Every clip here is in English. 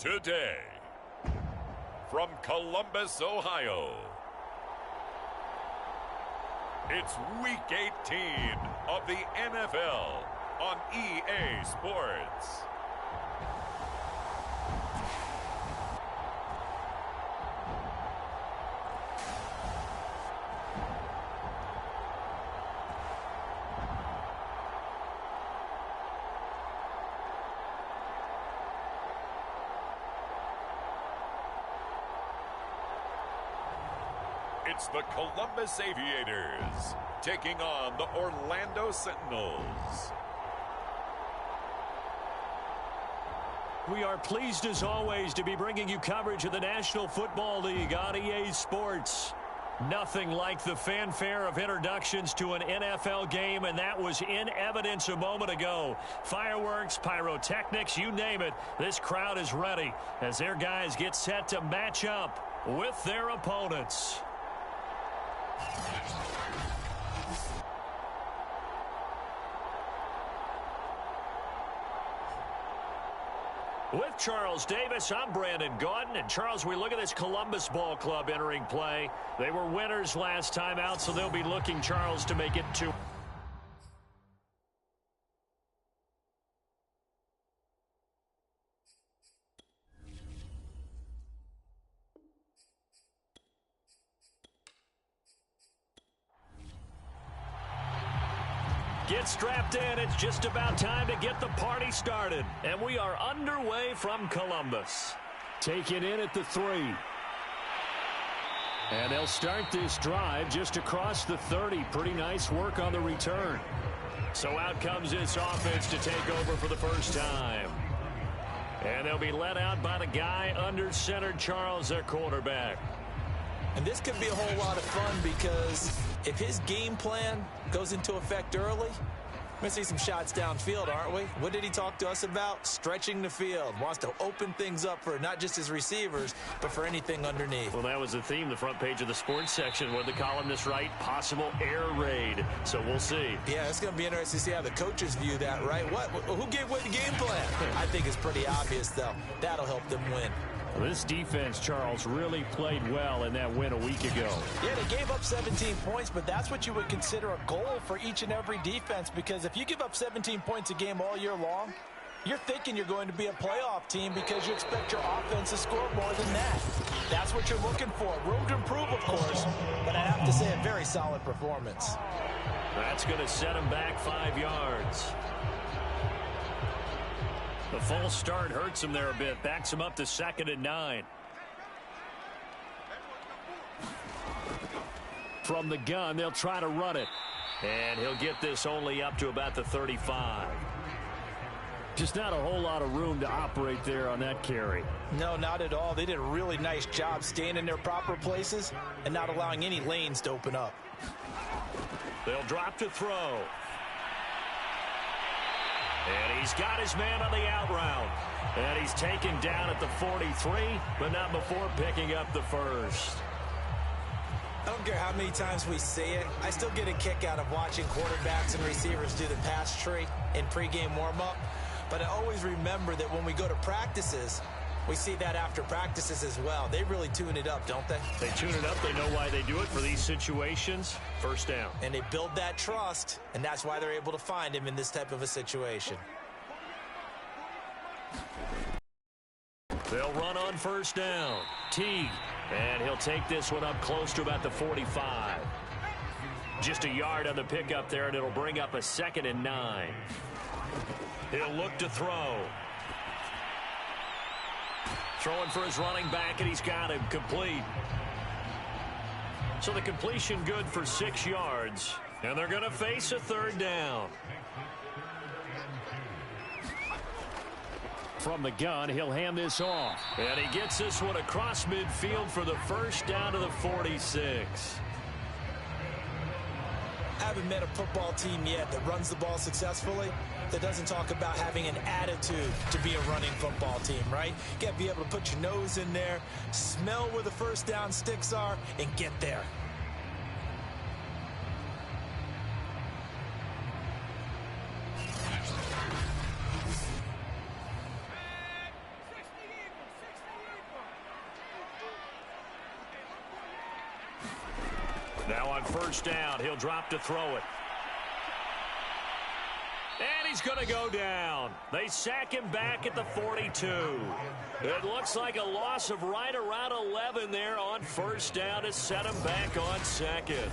Today, from Columbus, Ohio, it's Week 18 of the NFL on EA Sports. It's the Columbus Aviators taking on the Orlando Sentinels. We are pleased as always to be bringing you coverage of the National Football League on EA Sports. Nothing like the fanfare of introductions to an NFL game, and that was in evidence a moment ago. Fireworks, pyrotechnics, you name it. This crowd is ready as their guys get set to match up with their opponents. With Charles Davis, I'm Brandon Gaudin. And Charles, we look at this Columbus Ball Club entering play. They were winners last time out, so they'll be looking, Charles, to make it 2. Get strapped in. It's just about time to get the party started. And we are underway from Columbus. Taken in at the 3. And they'll start this drive just across the 30. Pretty nice work on the return. So out comes this offense to take over for the first time. And they'll be led out by the guy under center, Charles, their quarterback. And this could be a whole lot of fun because if his game plan goes into effect early, we're going to see some shots downfield, aren't we? What did he talk to us about? Stretching the field. Wants to open things up for not just his receivers, but for anything underneath. Well, that was the theme, the front page of the sports section, where the columnists write possible air raid. So we'll see. Yeah, it's going to be interesting to see how the coaches view that, right? Who gave away the game plan? I think it's pretty obvious, though. That'll help them win. This defense, Charles, really played well in that win a week ago. Yeah, they gave up 17 points, but that's what you would consider a goal for each and every defense, because if you give up 17 points a game all year long, you're thinking you're going to be a playoff team because you expect your offense to score more than that. That's what you're looking for. Room to improve, of course, but I'd have to say a very solid performance. That's going to set them back 5 yards. The false start hurts him there a bit. Backs him up to 2nd and 9. From the gun, they'll try to run it. And he'll get this only up to about the 35. Just not a whole lot of room to operate there on that carry. No, not at all. They did a really nice job staying in their proper places and not allowing any lanes to open up. They'll drop to throw. And he's got his man on the out route. And he's taken down at the 43, but not before picking up the first. I don't care how many times we see it. I still get a kick out of watching quarterbacks and receivers do the pass tree in pregame warm-up. But I always remember that when we go to practices, we see that after practices as well. They really tune it up, don't they? They tune it up. They know why they do it for these situations. First down. And they build that trust, and that's why they're able to find him in this type of a situation. They'll run on first down. T. And he'll take this one up close to about the 45. Just a yard on the pickup there, and it'll bring up a 2nd and 9. He'll look to throw. Throwing for his running back, and he's got him complete. So the completion good for 6 yards. And they're going to face a 3rd down. From the gun, he'll hand this off. And he gets this one across midfield for the first down to the 46. I haven't met a football team yet that runs the ball successfully that doesn't talk about having an attitude to be a running football team, right? You got to be able to put your nose in there, smell where the first down sticks are, and get there. Now on first down, he'll drop to throw it. And he's going to go down. They sack him back at the 42. It looks like a loss of right around 11 there on first down to set him back on second.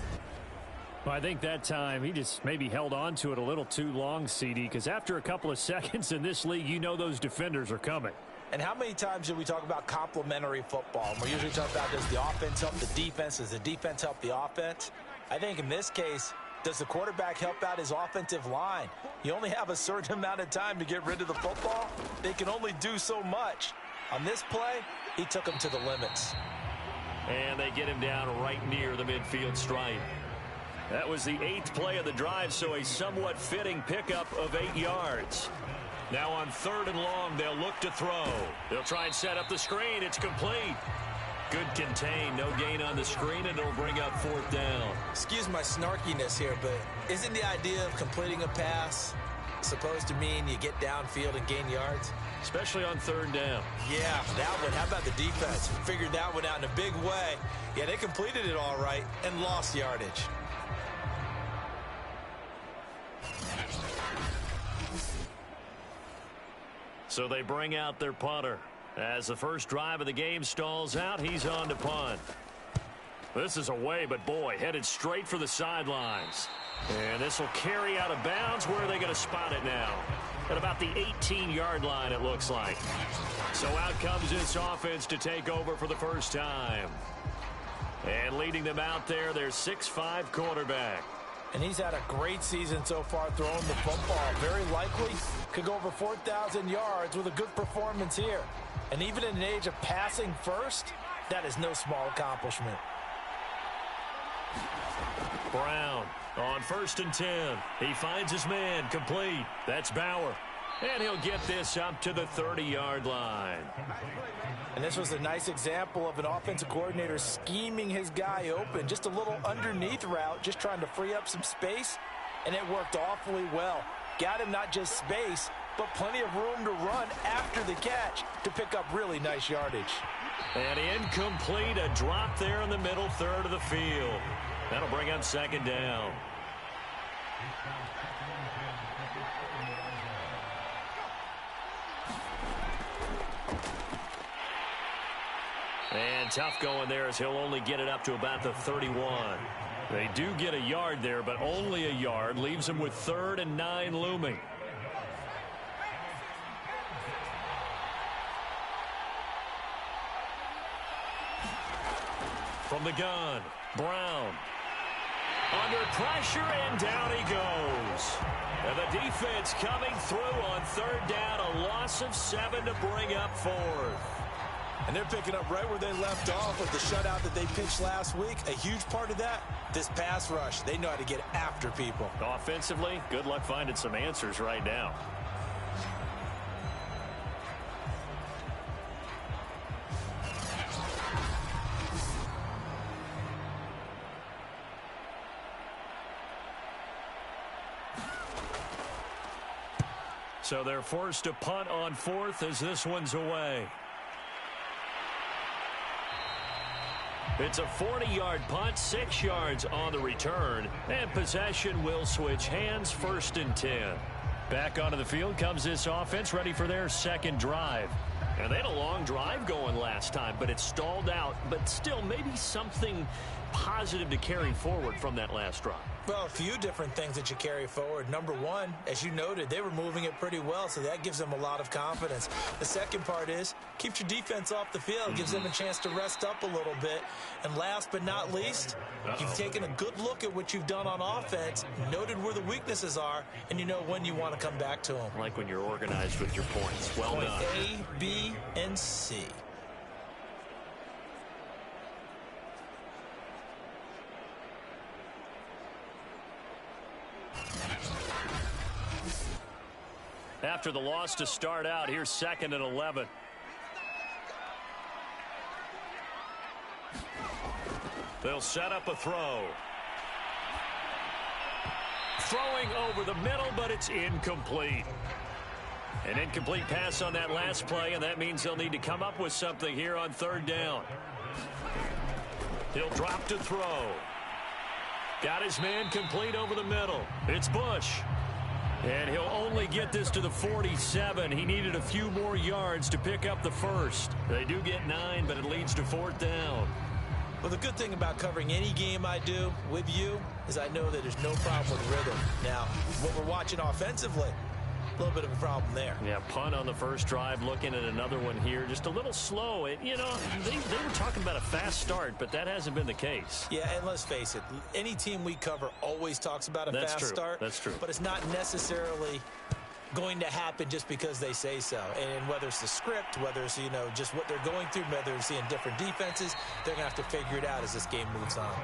Well, I think that time he just maybe held on to it a little too long, CD, because after a couple of seconds in this league, you know those defenders are coming. And how many times do we talk about complementary football? We're usually talking about, does the offense help the defense? Does the defense help the offense? I think in this case, does the quarterback help out his offensive line? You only have a certain amount of time to get rid of the football. They can only do so much. On this play, he took him to the limits. And they get him down right near the midfield stripe. That was the 8th play of the drive, so a somewhat fitting pickup of 8 yards. Now on 3rd and long, they'll look to throw. They'll try and set up the screen. It's complete. Good contain. No gain on the screen, and it'll bring up 4th down. Excuse my snarkiness here, but isn't the idea of completing a pass supposed to mean you get downfield and gain yards? Especially on 3rd down. Yeah, that one. How about the defense? Figured that one out in a big way. Yeah, they completed it all right and lost yardage. So they bring out their punter. As the first drive of the game stalls out, he's on to punt. This is away, but boy, headed straight for the sidelines. And this will carry out of bounds. Where are they going to spot it now? At about the 18-yard line, it looks like. So out comes this offense to take over for the first time. And leading them out there, their 6'5" quarterback. And he's had a great season so far throwing the football. Very likely could go over 4,000 yards with a good performance here. And even in an age of passing first, that is no small accomplishment. Brown on 1st and 10. He finds his man complete. That's Bauer. And he'll get this up to the 30-yard line. And this was a nice example of an offensive coordinator scheming his guy open. Just a little underneath route, just trying to free up some space. And it worked awfully well. Got him not just space, but plenty of room to run after the catch to pick up really nice yardage. And incomplete, a drop there in the middle third of the field. That'll bring up 2nd down. And tough going there as he'll only get it up to about the 31. They do get a yard there, but only a yard. Leaves them with 3rd and 9 looming. From the gun, Brown. Under pressure, and down he goes. And the defense coming through on 3rd down. A loss of 7 to bring up 4th. And they're picking up right where they left off with the shutout that they pitched last week. A huge part of that, this pass rush. They know how to get after people. Offensively, good luck finding some answers right now. So they're forced to punt on 4th as this one's away. It's a 40-yard punt, 6 yards on the return, and possession will switch hands, 1st and 10. Back onto the field comes this offense, ready for their 2nd drive. And they had a long drive going last time, but it stalled out. But still, maybe something positive to carry forward from that last drive. Well, a few different things that you carry forward. Number one, as you noted, they were moving it pretty well, so that gives them a lot of confidence. The second part is, keeps your defense off the field, gives them a chance to rest up a little bit. And last but not least, you've taken a good look at what you've done on offense, noted where the weaknesses are, and you know when you want to come back to them. Like when you're organized with your points. Well Point done. A, B, and C. After the loss to start out, here's 2nd and 11. They'll set up a throw. Throwing over the middle, but it's incomplete. An incomplete pass on that last play, and that means they'll need to come up with something here on 3rd down. He'll drop to throw. Got his man complete over the middle. It's Bush. And he'll only get this to the 47. He needed a few more yards to pick up the first. They do get 9, but it leads to 4th down. Well, the good thing about covering any game I do with you is I know that there's no problem with rhythm. Now, what we're watching offensively, a little bit of a problem there. Yeah, punt on the first drive, looking at another one here. Just a little slow. You know, they were talking about a fast start, but that hasn't been the case. Yeah, and let's face it, any team we cover always talks about a fast start. That's true. But it's not necessarily going to happen just because they say so. And whether it's the script, whether it's, you know, just what they're going through, whether it's seeing different defenses, they're going to have to figure it out as this game moves on.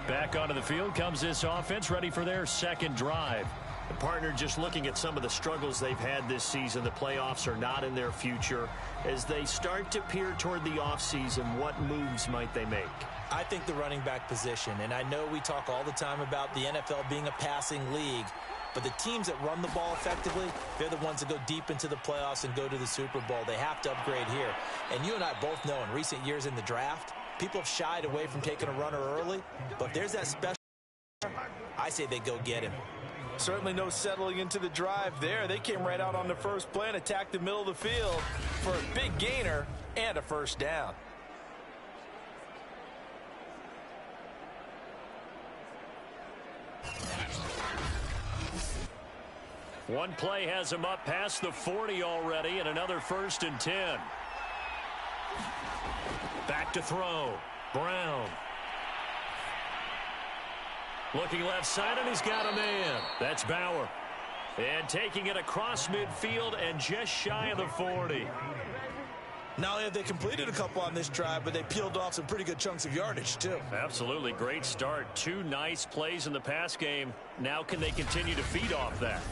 Back onto the field comes this offense, ready for their second drive. The partner just looking at some of the struggles they've had this season. The playoffs are not in their future. As they start to peer toward the offseason, what moves might they make? I think the running back position, and I know we talk all the time about the NFL being a passing league, but the teams that run the ball effectively, they're the ones that go deep into the playoffs and go to the Super Bowl. They have to upgrade here. And you and I both know in recent years in the draft, people have shied away from taking a runner early, but if there's that special, I say they go get him. Certainly no settling into the drive there. They came right out on the first play and attacked the middle of the field for a big gainer and a first down. One play has him up past the 40 already, and another 1st and 10. Back to throw. Brown. Looking left side, and he's got a man. That's Bauer. And taking it across midfield and just shy of the 40. Not only have they completed a couple on this drive, but they peeled off some pretty good chunks of yardage, too. Absolutely. Great start. 2 nice plays in the pass game. Now can they continue to feed off that?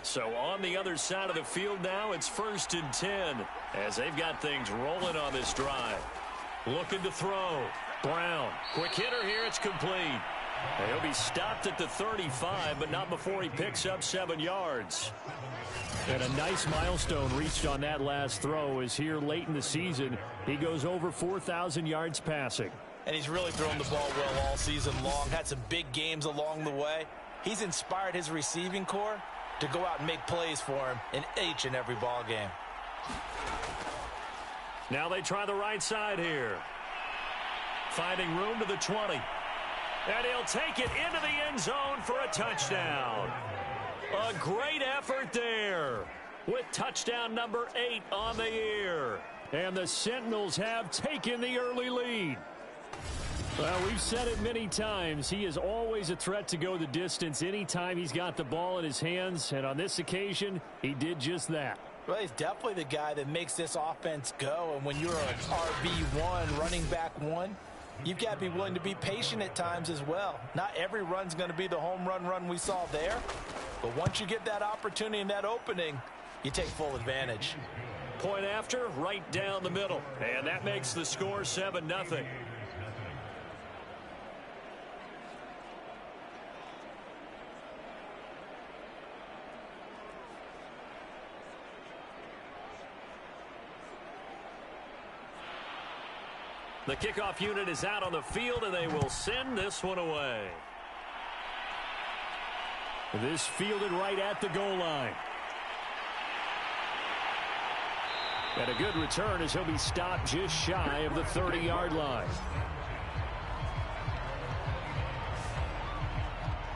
So on the other side of the field now, it's 1st and 10 as they've got things rolling on this drive. Looking to throw. Brown. Quick hitter here. It's complete. He'll be stopped at the 35, but not before he picks up 7 yards. And a nice milestone reached on that last throw is here late in the season. He goes over 4,000 yards passing. And he's really thrown the ball well all season long. Had some big games along the way. He's inspired his receiving corps to go out and make plays for him in each and every ball game. Now they try the right side here. Finding room to the 20. And he'll take it into the end zone for a touchdown. A great effort there with touchdown number 8 on the year. And the Sentinels have taken the early lead. Well, we've said it many times. He is always a threat to go the distance anytime he's got the ball in his hands. And on this occasion, he did just that. Well, he's definitely the guy that makes this offense go. And when you're an RB1, running back 1, you've got to be willing to be patient at times as well. Not every run's going to be the home run we saw there. But once you get that opportunity and that opening, you take full advantage. Point after, right down the middle. And that makes the score 7-0. The kickoff unit is out on the field, and they will send this one away. This fielded right at the goal line. And a good return as he'll be stopped just shy of the 30-yard line.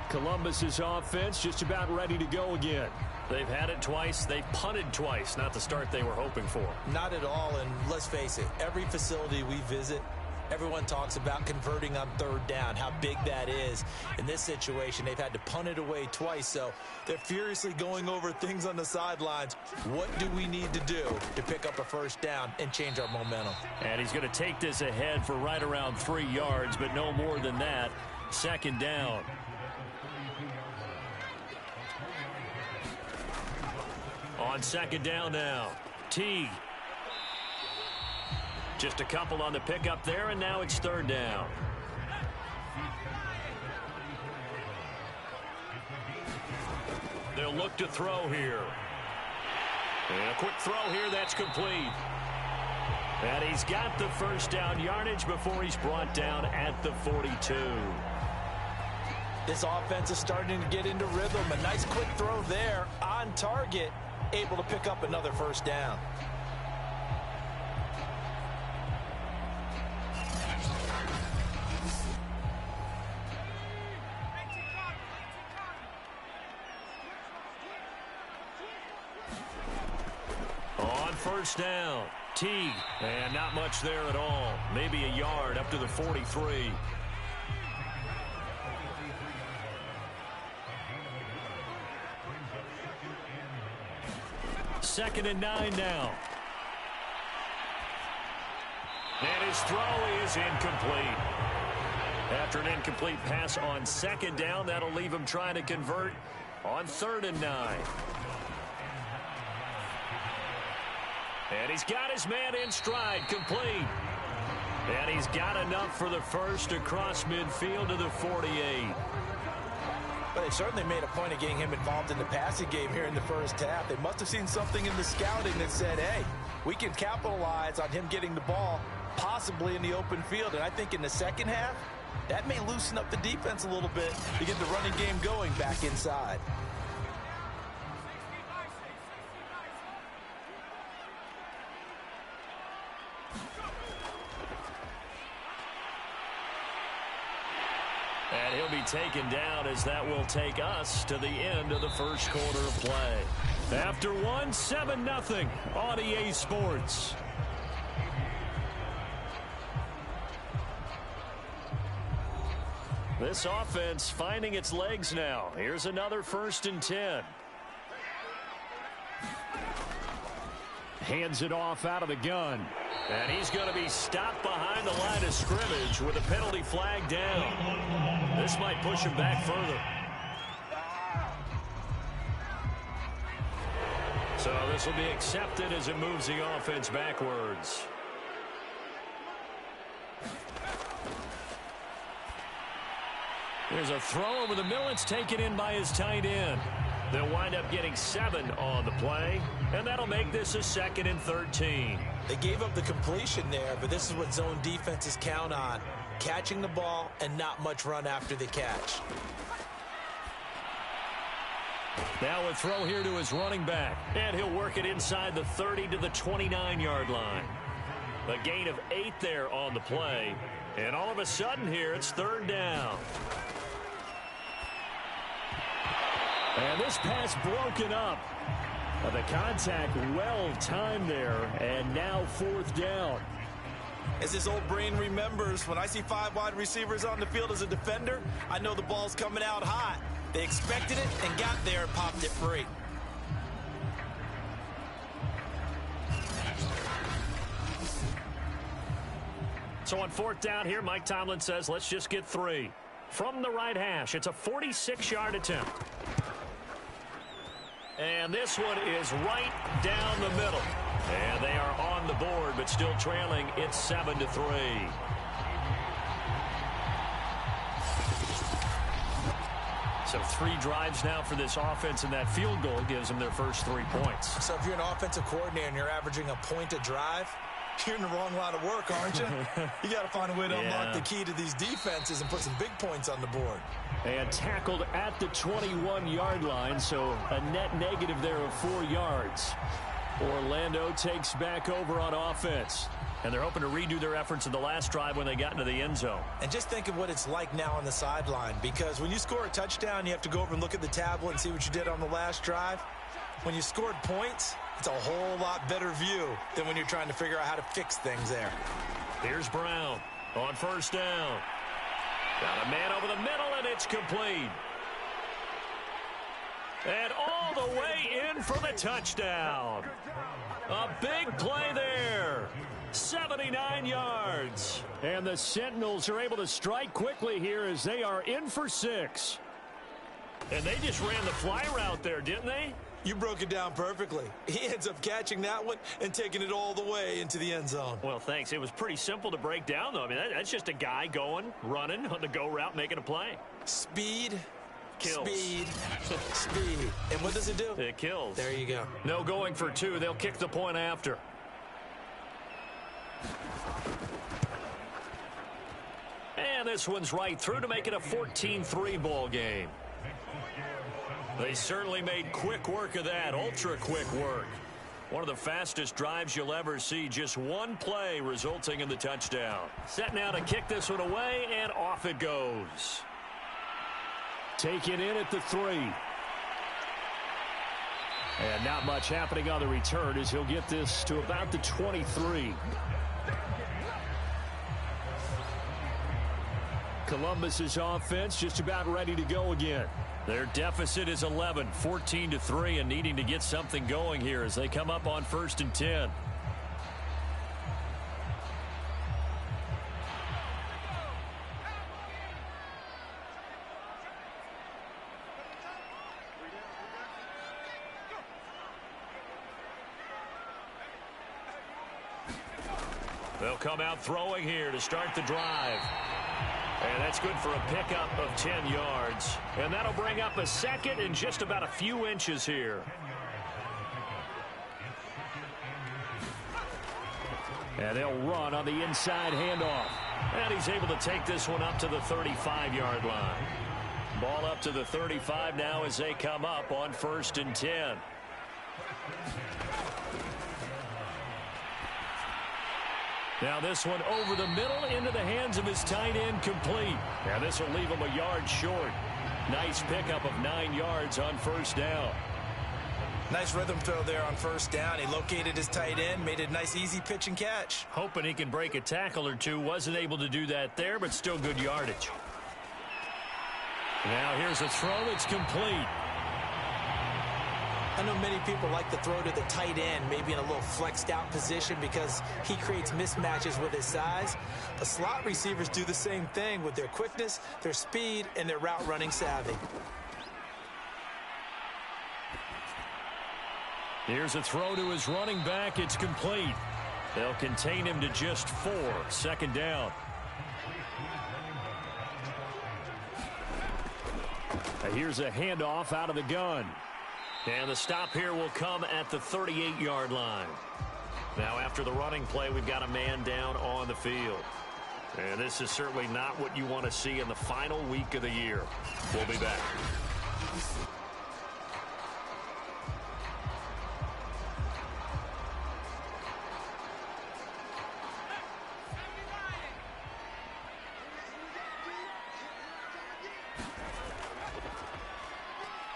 Columbus's offense just about ready to go again. They've had it twice. They've punted twice. Not the start they were hoping for. Not at all, and let's face it, every facility we visit, everyone talks about converting on 3rd down, how big that is. In this situation, they've had to punt it away twice, so they're furiously going over things on the sidelines. What do we need to do to pick up a 1st down and change our momentum? And he's going to take this ahead for right around 3 yards, but no more than that. 2nd down. On 2nd down now, Teague. Just a couple on the pickup there, and now it's 3rd down. They'll look to throw here. And a quick throw here, that's complete. And he's got the first down yardage before he's brought down at the 42. This offense is starting to get into rhythm. A nice quick throw there on target, able to pick up another first down. On first down, Teague, and not much there at all. Maybe a yard up to the 43. Second and 9 now. And his throw is incomplete. After an incomplete pass on second down, that'll leave him trying to convert on 3rd and 9. And he's got his man in stride, complete. And he's got enough for the first across midfield to the 48. But they certainly made a point of getting him involved in the passing game here in the first half. They must have seen something in the scouting that said, hey, we can capitalize on him getting the ball, possibly in the open field. And I think in the second half, that may loosen up the defense a little bit to get the running game going back inside. And he'll be taken down as that will take us to the end of the first quarter of play. After one, 7-0 on EA Sports. This offense finding its legs now. Here's another 1st and 10. Hands it off out of the gun. And he's going to be stopped behind the line of scrimmage with a penalty flag down. This might push him back further. So this will be accepted as it moves the offense backwards. There's a throw over the middle. It's taken in by his tight end. They'll wind up getting 7 on the play, and that'll make this a 2nd and 13. They gave up the completion there, but this is what zone defenses count on. Catching the ball and not much run after the catch. Now a throw here to his running back, and he'll work it inside the 30 to the 29-yard line. A gain of 8 there on the play, and all of a sudden here it's 3rd down. And this pass broken up. The contact well timed there, and now 4th down. As his old brain remembers, when I see 5 wide receivers on the field as a defender, I know the ball's coming out hot. They expected it and got there and popped it free. So on 4th down here, Mike Tomlin says, let's just get 3. From the right hash, it's a 46-yard attempt. And this one is right down the middle. And they are on the board, but still trailing. It's 7-3. So 3 drives now for this offense, and that field goal gives them their first 3 points. So if you're an offensive coordinator and you're averaging a point a drive, you're in the wrong line of work, aren't you? You got to find a way to unlock the key to these defenses and put some big points on the board. And tackled at the 21-yard line, so a net negative there of 4 yards. Orlando takes back over on offense. And they're hoping to redo their efforts in the last drive when they got into the end zone. And just think of what it's like now on the sideline, because when you score a touchdown, you have to go over and look at the tablet and see what you did on the last drive. When you scored points, it's a whole lot better view than when you're trying to figure out how to fix things there. Here's Brown on 1st down. Got a man over the middle, and it's complete. And all the way in for the touchdown. A big play there. 79 yards. And the Sentinels are able to strike quickly here as they are in for 6. And they just ran the fly route there, didn't they? You broke it down perfectly. He ends up catching that one and taking it all the way into the end zone. Well, thanks. It was pretty simple to break down, though. I mean, that's just a guy going, running on the go route, making a play. Speed, kills. Speed. Speed. And what does it do? It kills. There you go. No going for two. They'll kick the point after. And this one's right through to make it a 14-3 ball game. They certainly made quick work of that, ultra-quick work. One of the fastest drives you'll ever see, just one play resulting in the touchdown. Set now to kick this one away, and off it goes. Taken in at the 3. And not much happening on the return as he'll get this to about the 23. Columbus's offense just about ready to go again. Their deficit is 11, 14-3, and needing to get something going here as they come up on 1st and 10. They'll come out throwing here to start the drive. And that's good for a pickup of 10 yards. And that'll bring up a second and just about a few inches here. And they'll run on the inside handoff. And he's able to take this one up to the 35-yard line. Ball up to the 35 now as they come up on 1st and 10. Now this one over the middle into the hands of his tight end, complete. Now this will leave him a yard short. Nice pickup of 9 yards on 1st down. Nice rhythm throw there on 1st down. He located his tight end, made a nice easy pitch and catch. Hoping he can break a tackle or two. Wasn't able to do that there, but still good yardage. Now here's a throw that's complete. I know many people like to throw to the tight end, maybe in a little flexed out position because he creates mismatches with his size. But slot receivers do the same thing with their quickness, their speed, and their route running savvy. Here's a throw to his running back. It's complete. They'll contain him to just 4. 2nd down. Here's a handoff out of the gun. And the stop here will come at the 38-yard line. Now after the running play, we've got a man down on the field. And this is certainly not what you want to see in the final week of the year. We'll be back.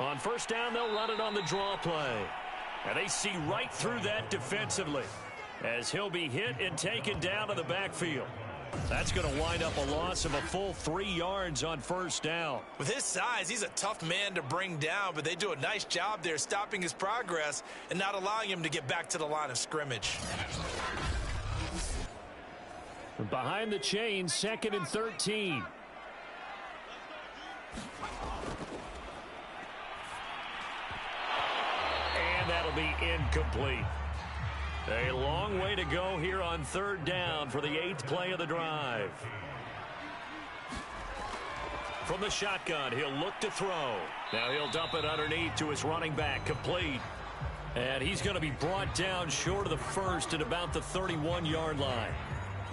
On 1st down, they'll run it on the draw play. And they see right through that defensively as he'll be hit and taken down to the backfield. That's going to wind up a loss of a full 3 yards on 1st down. With his size, he's a tough man to bring down, but they do a nice job there stopping his progress and not allowing him to get back to the line of scrimmage. Behind the chains, 2nd and 13. And that'll be incomplete. A long way to go here on 3rd down for the 8th play of the drive. From the shotgun, he'll look to throw. Now he'll dump it underneath to his running back, complete. And he's going to be brought down short of the 1st at about the 31-yard line.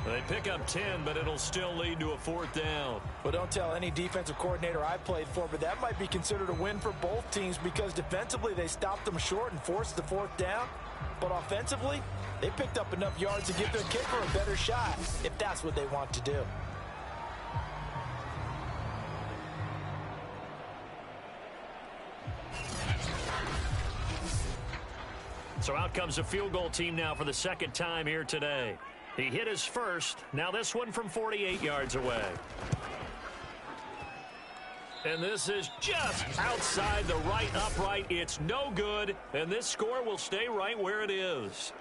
They pick up 10, but it'll still lead to a 4th down. Well, don't tell any defensive coordinator I played for, but that might be considered a win for both teams because defensively they stopped them short and forced the 4th down. But offensively, they picked up enough yards to give their kicker a better shot, if that's what they want to do. So out comes a field goal team now for the 2nd time here today. He hit his first. Now this one from 48 yards away. And this is just outside the right upright. It's no good. And this score will stay right where it is.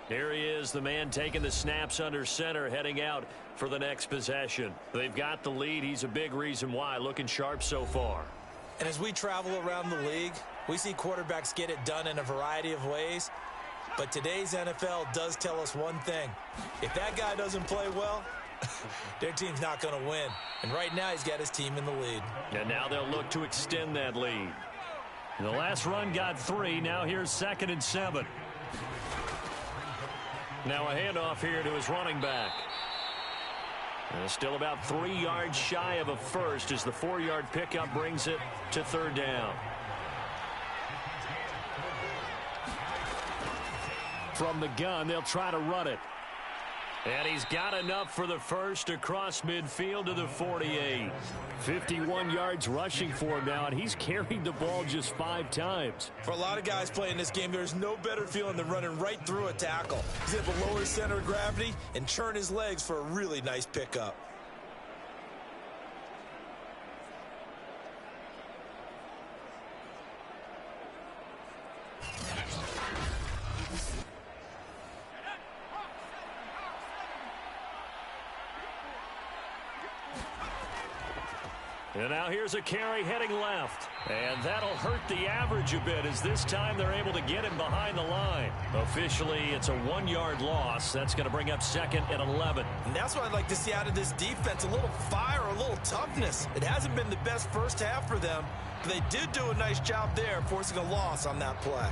Here he is, the man taking the snaps under center, heading out for the next possession. They've got the lead. He's a big reason why. Looking sharp so far. And as we travel around the league, we see quarterbacks get it done in a variety of ways. But today's NFL does tell us one thing. If that guy doesn't play well, their team's not going to win. And right now he's got his team in the lead. And now they'll look to extend that lead. The last run got 3. Now here's 2nd and 7. Now a handoff here to his running back. And still about 3 yards shy of a first as the 4-yard pickup brings it to 3rd down. From the gun, they'll try to run it. And he's got enough for the first across midfield to the 48. 51 yards rushing for him now, and he's carried the ball just 5 times. For a lot of guys playing this game, there's no better feeling than running right through a tackle. He's able to lower his center of gravity and churn his legs for a really nice pickup. And now here's a carry heading left. And that'll hurt the average a bit as this time they're able to get him behind the line. Officially, it's a 1-yard loss. That's going to bring up 2nd and 11. And that's what I'd like to see out of this defense, a little fire, a little toughness. It hasn't been the best first half for them, but they did do a nice job there, forcing a loss on that play.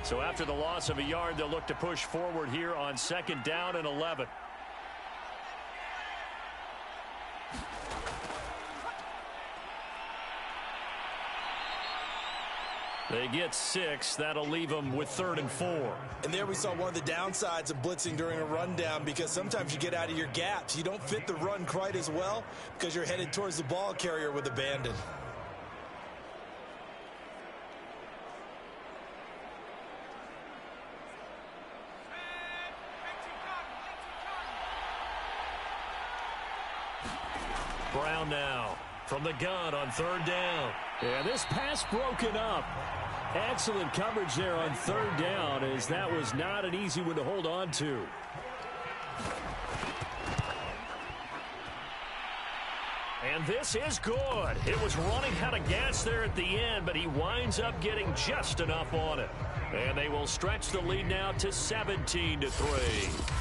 So after the loss of a yard, they'll look to push forward here on 2nd down and 11. They get 6. That'll leave them with 3rd and 4. And there we saw one of the downsides of blitzing during a rundown, because sometimes you get out of your gaps. You don't fit the run quite as well because you're headed towards the ball carrier with abandon. Brown now from the gun on 3rd down. Yeah, this pass broken up. Excellent coverage there on 3rd down, as that was not an easy one to hold on to. And this is good. It was running out of gas there at the end, but he winds up getting just enough on it. And they will stretch the lead now to 17-3.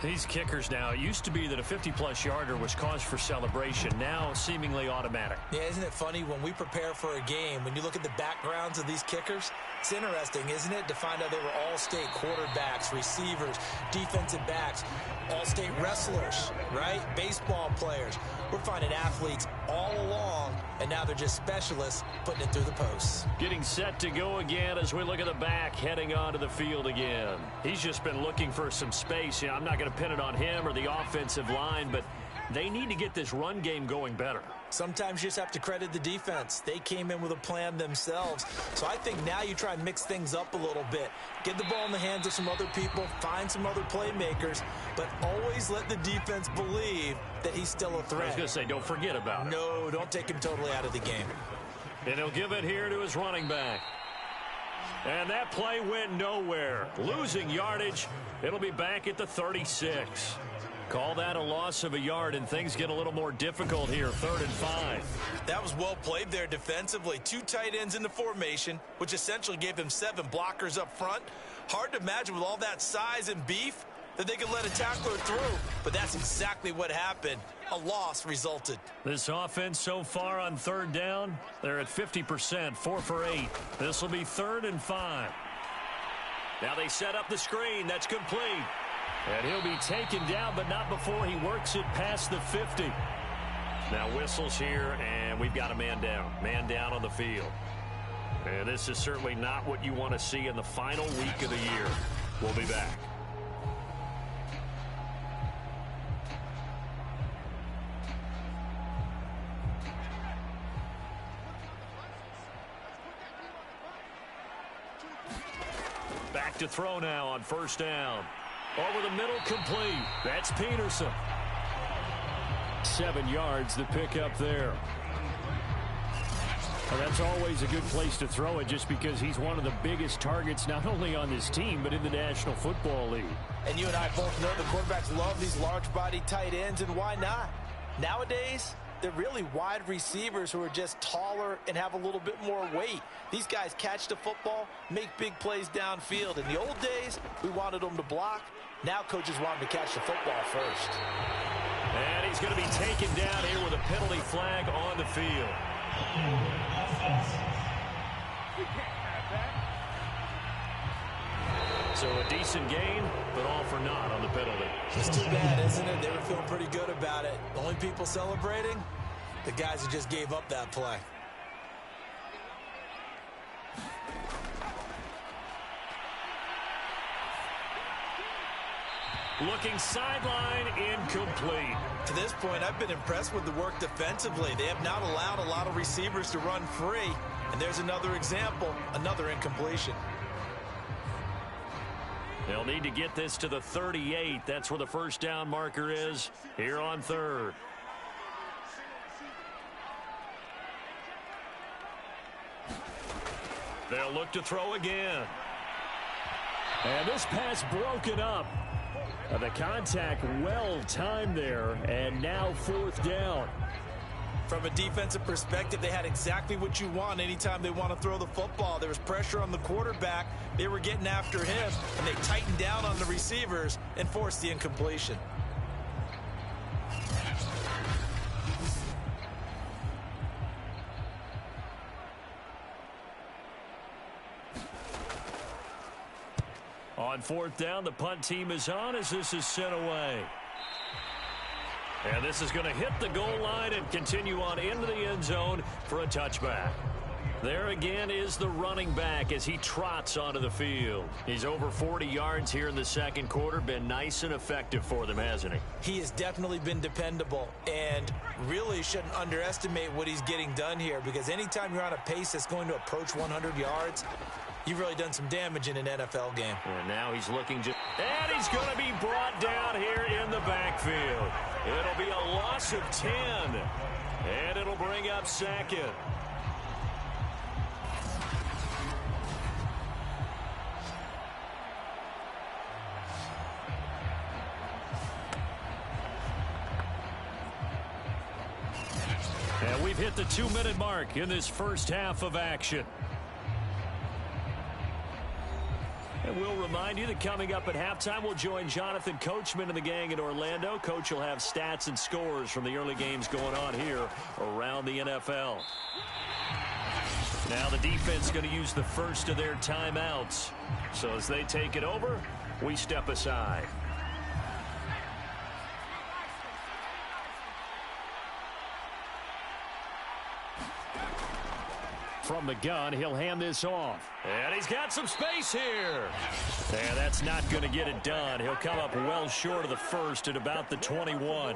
These kickers now, it used to be that a 50-plus yarder was cause for celebration. Now seemingly automatic. Yeah, isn't it funny when we prepare for a game, when you look at the backgrounds of these kickers, it's interesting, isn't it, to find out they were all-state quarterbacks, receivers, defensive backs, all-state wrestlers, right? Baseball players. We're finding athletes all along, and now they're just specialists putting it through the posts. Getting set to go again as we look at the back heading onto the field again. He's just been looking for some space. I'm not going to pin it on him or the offensive line, but they need to get this run game going better. Sometimes you just have to credit the defense. They came in with a plan themselves. So I think now you try and mix things up a little bit. Get the ball in the hands of some other people, find some other playmakers, but always let the defense believe that he's still a threat. I was going to say, don't forget about it. No, don't take him totally out of the game. And he'll give it here to his running back. And that play went nowhere. Losing yardage. It'll be back at the 36. Call that a loss of a yard, and things get a little more difficult here, 3rd and 5. That was well played there defensively. 2 tight ends in the formation, which essentially gave them 7 blockers up front. Hard to imagine with all that size and beef that they could let a tackler through, but that's exactly what happened. A loss resulted. This offense so far on 3rd down, they're at 50%, 4 for 8. This will be 3rd and 5. Now they set up the screen. That's complete. And he'll be taken down, but not before he works it past the 50. Now whistles here, and we've got a man down. Man down on the field. And this is certainly not what you want to see in the final week of the year. We'll be back. Back to throw now on 1st down. Over the middle, complete. That's Peterson. 7 yards, the pickup there. Well, that's always a good place to throw it just because he's one of the biggest targets not only on this team but in the National Football League. And you and I both know the quarterbacks love these large-body tight ends, and why not? Nowadays, they're really wide receivers who are just taller and have a little bit more weight. These guys catch the football, make big plays downfield. In the old days, we wanted them to block. Now coaches want them to catch the football first. And he's going to be taken down here with a penalty flag on the field. So a decent gain, but all for naught on the penalty. It's too bad, isn't it? They were feeling pretty good about it. The only people celebrating, the guys who just gave up that play. Looking sideline, incomplete. To this point, I've been impressed with the work defensively. They have not allowed a lot of receivers to run free. And there's another example, another incompletion. They'll need to get this to the 38. That's where the first down marker is here on third. They'll look to throw again. And this pass broken up. The contact well timed there, and now fourth down. From a defensive perspective, they had exactly what you want anytime they want to throw the football. There was pressure on the quarterback. They were getting after him, and they tightened down on the receivers and forced the incompletion. On fourth down, the punt team is on as this is sent away. And this is going to hit the goal line and continue on into the end zone for a touchback. There again is the running back as he trots onto the field. He's over 40 yards here in the second quarter. Been nice and effective for them, hasn't he? He has definitely been dependable and really shouldn't underestimate what he's getting done here, because anytime you're on a pace that's going to approach 100 yards, you've really done some damage in an NFL game. And now he's looking to... And he's going to be brought down here in the backfield. It'll be a loss of 10. And it'll bring up second. And we've hit the 2-minute mark in this first half of action. And we'll remind you that coming up at halftime, we'll join Jonathan Coachman and the gang in Orlando. Coach will have stats and scores from the early games going on here around the NFL. Now the defense going to use the first of their timeouts. So as they take it over, we step aside. From the gun, he'll hand this off. And he's got some space here. And that's not going to get it done. He'll come up well short of the first at about the 21.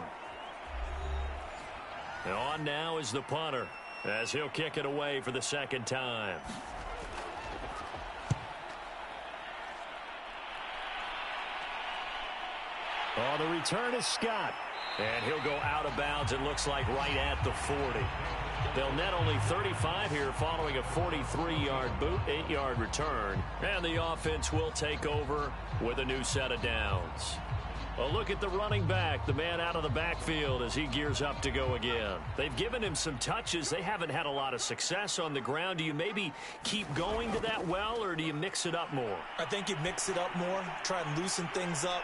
And on now is the punter as he'll kick it away for the second time. On the return is Scott. And he'll go out of bounds, it looks like, right at the 40. They'll net only 35 here following a 43-yard boot, 8-yard return. And the offense will take over with a new set of downs. A look at the running back, the man out of the backfield as he gears up to go again. They've given him some touches. They haven't had a lot of success on the ground. Do you maybe keep going to that well, or do you mix it up more? I think you mix it up more, try and loosen things up.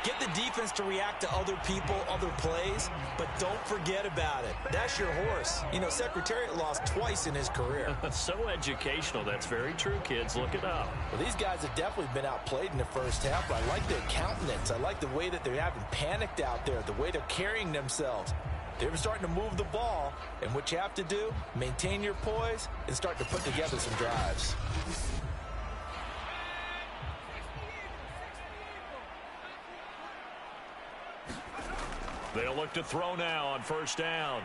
Get the defense to react to other people, other plays, but don't forget about it. That's your horse. You know, Secretariat lost twice in his career. So educational. That's very true, kids. Look it up. Well, these guys have definitely been outplayed in the first half, but I like their countenance. I like the way that they haven't panicked out there, the way they're carrying themselves. They're starting to move the ball, and what you have to do, maintain your poise and start to put together some drives. They'll look to throw now on first down.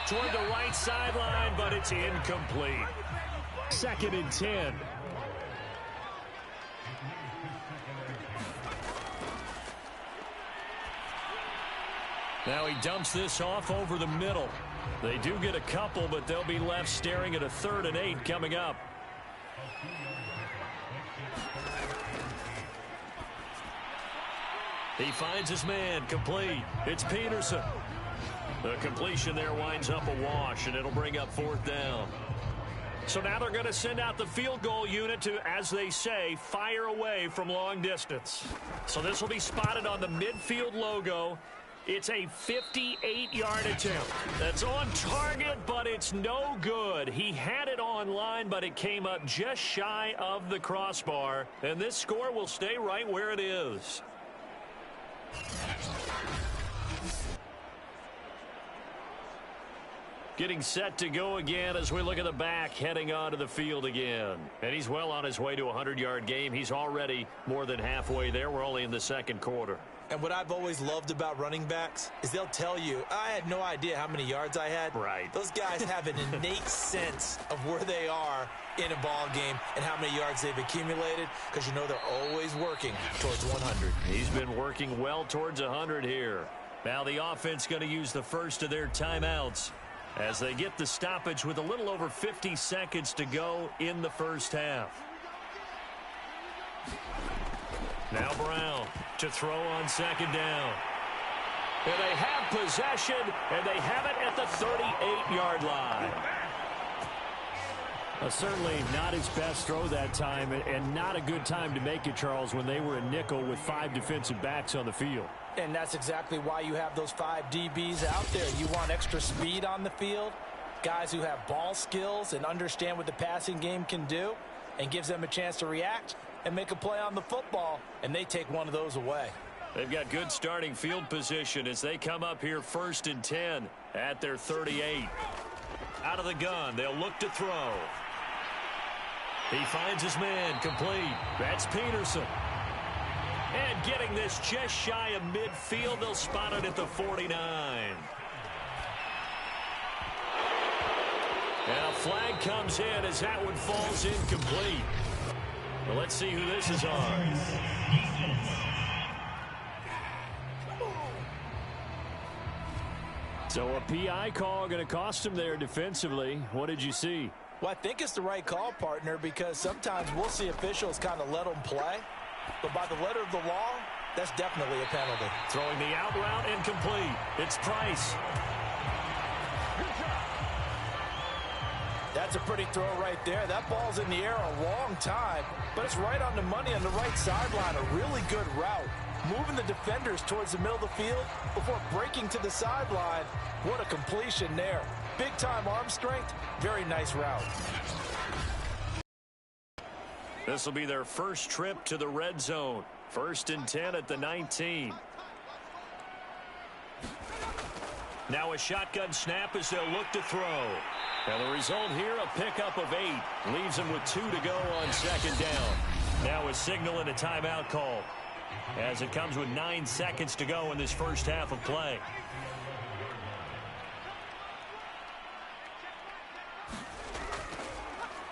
Toward the right sideline, but it's incomplete. 2nd and 10. Now he dumps this off over the middle. They do get a couple, but they'll be left staring at a 3rd and 8 coming up. He finds his man, complete. It's Peterson. The completion there winds up a wash, and it'll bring up 4th down. So now they're going to send out the field goal unit to, as they say, fire away from long distance. So this will be spotted on the midfield logo. It's a 58-yard attempt. That's on target, but it's no good. He had it on line, but it came up just shy of the crossbar. And this score will stay right where it is. Getting set to go again as we look at the back, heading onto the field again. And he's well on his way to a 100-yard game. He's already more than halfway there. We're only in the 2nd quarter. And what I've always loved about running backs is they'll tell you, I had no idea how many yards I had. Right. Those guys have an innate sense of where they are in a ball game and how many yards they've accumulated, because you know they're always working towards 100. He's been working well towards 100 here. Now the offense going to use the first of their timeouts as they get the stoppage with a little over 50 seconds to go in the first half. Now Brown to throw on 2nd down. And they have possession, and they have it at the 38-yard line. Certainly not his best throw that time, and not a good time to make it, Charles, when they were a nickel with 5 defensive backs on the field. And that's exactly why you have those 5 DBs out there. You want extra speed on the field, guys who have ball skills and understand what the passing game can do, and gives them a chance to react and make a play on the football, and they take one of those away. They've got good starting field position as they come up here 1st and 10 at their 38. Out of the gun, they'll look to throw. He finds his man, complete. That's Peterson. And getting this just shy of midfield, they'll spot it at the 49. And a flag comes in as that one falls incomplete. Well, let's see who this is on. So a PI call going to cost him there defensively. What did you see? Well, I think it's the right call, partner, because sometimes we'll see officials kind of let them play. But by the letter of the law, that's definitely a penalty. Throwing the out route incomplete. It's Price. That's a pretty throw right there. That ball's in the air a long time, but it's right on the money on the right sideline. A really good route. Moving the defenders towards the middle of the field before breaking to the sideline. What a completion there. Big-time arm strength. Very nice route. This will be their first trip to the red zone. 1st and 10 at the 19. Now a shotgun snap as they'll look to throw. And the result here, a pickup of 8. Leaves them with 2 to go on 2nd down. Now a signal and a timeout call, as it comes with 9 seconds to go in this first half of play.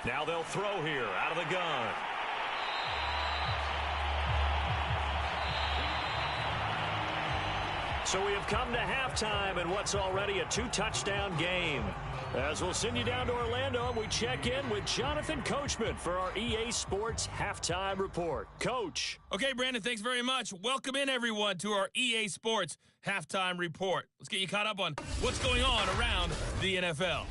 Now they'll throw here out of the gun. So we have come to halftime in what's already a 2-touchdown game. As we'll send you down to Orlando, and we check in with Jonathan Coachman for our EA Sports Halftime Report. Coach. Okay, Brandon, thanks very much. Welcome in, everyone, to our EA Sports Halftime Report. Let's get you caught up on what's going on around the NFL.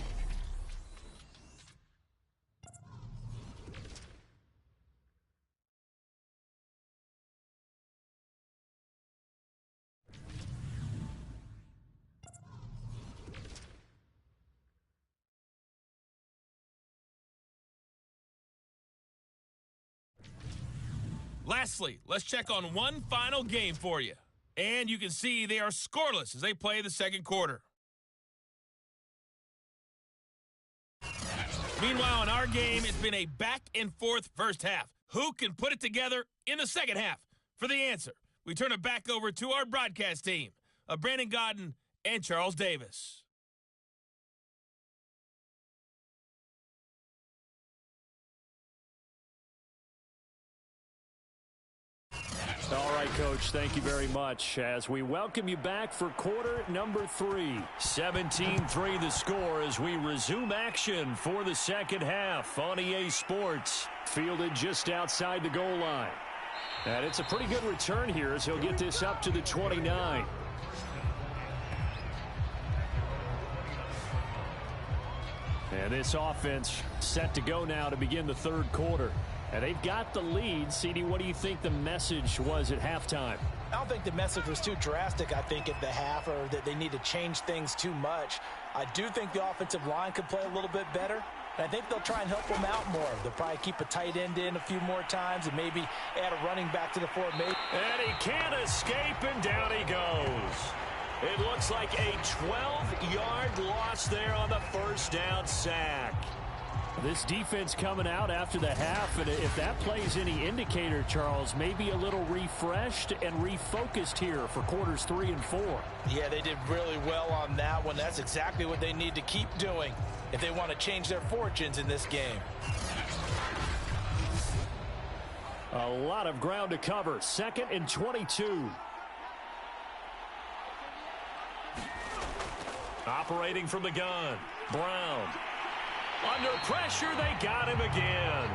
Lastly, let's check on one final game for you. And you can see they are scoreless as they play the second quarter. Meanwhile, in our game, it's been a back-and-forth first half. Who can put it together in the second half? For the answer, we turn it back over to our broadcast team of Brandon Godden and Charles Davis. All right, Coach, thank you very much as we welcome you back for quarter number 3. 17-3 the score as we resume action for the second half on EA Sports. Fielded just outside the goal line. And it's a pretty good return here as he'll get this up to the 29. And this offense set to go now to begin the third quarter. And they've got the lead. CD, what do you think the message was at halftime? I don't think the message was too drastic, I think, at the half, or that they need to change things too much. I do think the offensive line could play a little bit better. And I think they'll try and help them out more. They'll probably keep a tight end in a few more times and maybe add a running back to the formation. And he can't escape, and down he goes. It looks like a 12-yard loss there on the first down sack. This defense coming out after the half, and if that plays any indicator, Charles, maybe a little refreshed and refocused here for quarters 3 and 4. Yeah, they did really well on that one. That's exactly what they need to keep doing if they want to change their fortunes in this game. A lot of ground to cover. 2nd and 22. Operating from the gun, Brown. Under pressure, they got him again.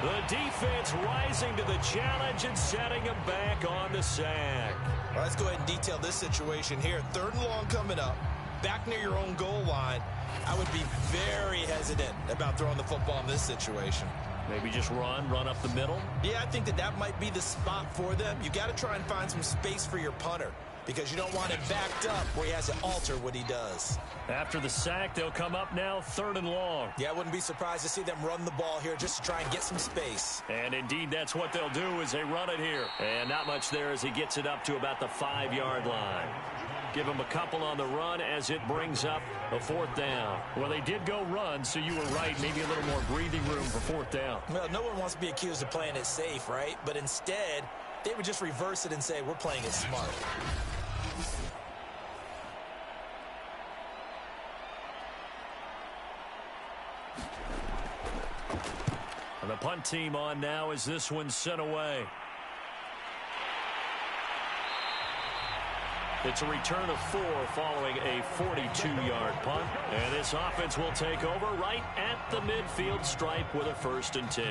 The defense rising to the challenge and setting him back on the sack. Well, let's go ahead and detail this situation here. 3rd and long coming up, back near your own goal line. I would be very hesitant about throwing the football in this situation. Maybe just run up the middle? Yeah, I think that might be the spot for them. You got to try and find some space for your punter, because you don't want him backed up where he has to alter what he does. After the sack, they'll come up now 3rd and long. Yeah, I wouldn't be surprised to see them run the ball here just to try and get some space. And indeed, that's what they'll do as they run it here. And not much there as he gets it up to about the 5-yard line. Give him a couple on the run as it brings up a 4th down. Well, they did go run, so you were right. Maybe a little more breathing room for 4th down. Well, no one wants to be accused of playing it safe, right? But instead, they would just reverse it and say, we're playing it smart. And the punt team on now as this one's sent away. It's a return of 4 following a 42-yard punt. And this offense will take over right at the midfield stripe with a 1st and 10.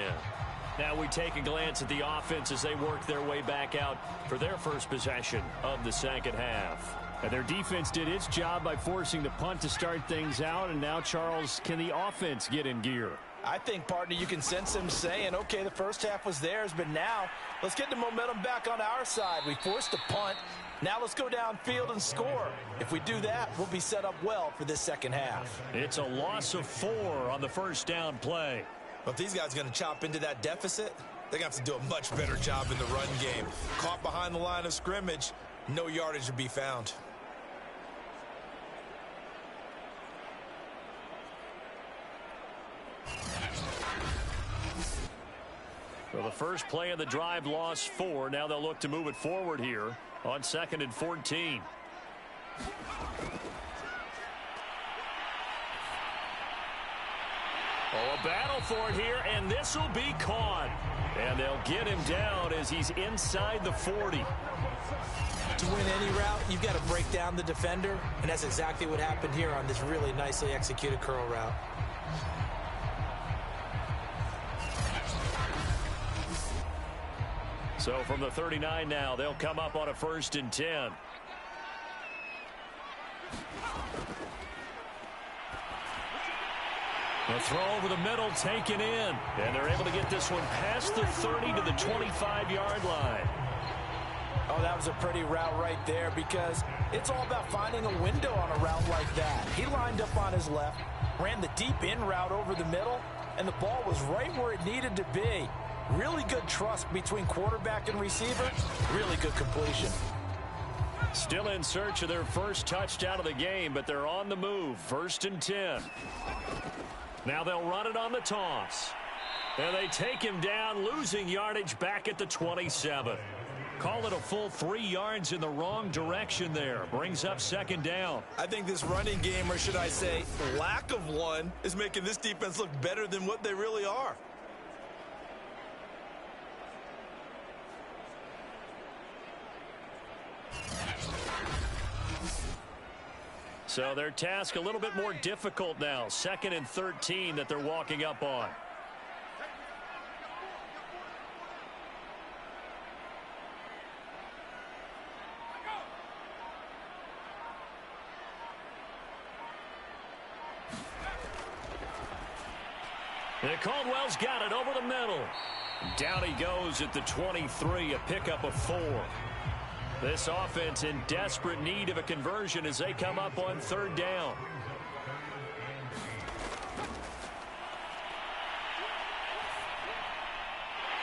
Now we take a glance at the offense as they work their way back out for their first possession of the second half. And their defense did its job by forcing the punt to start things out. And now, Charles, can the offense get in gear? I think, partner, you can sense him saying, okay, the first half was theirs, but now let's get the momentum back on our side. We forced a punt. Now let's go downfield and score. If we do that, we'll be set up well for this second half. It's a loss of 4 on the first down play. But if these guys are going to chop into that deficit, they're going to have to do a much better job in the run game. Caught behind the line of scrimmage, no yardage to be found. Well, the first play of the drive lost 4. Now they'll look to move it forward here on 2nd and 14. Oh, a battle for it here, and this will be caught. And they'll get him down as he's inside the 40. To win any route, you've got to break down the defender, and that's exactly what happened here on this really nicely executed curl route. So from the 39 now, they'll come up on a 1st and 10. The throw over the middle taken in. And they're able to get this one past the 30 to the 25-yard line. Oh, that was a pretty route right there because it's all about finding a window on a route like that. He lined up on his left, ran the deep in route over the middle, and the ball was right where it needed to be. Really good trust between quarterback and receiver. Really good completion. Still in search of their first touchdown of the game, but they're on the move. 1st and 10. Now they'll run it on the toss. And they take him down, losing yardage back at the 27. Call it a full 3 yards in the wrong direction there. Brings up 2nd down. I think this running game, or should I say lack of one, is making this defense look better than what they really are. So their task a little bit more difficult now. 2nd and 13 that they're walking up on. And Caldwell's got it over the middle. Down he goes at the 23, a pickup of 4. This offense in desperate need of a conversion as they come up on 3rd down.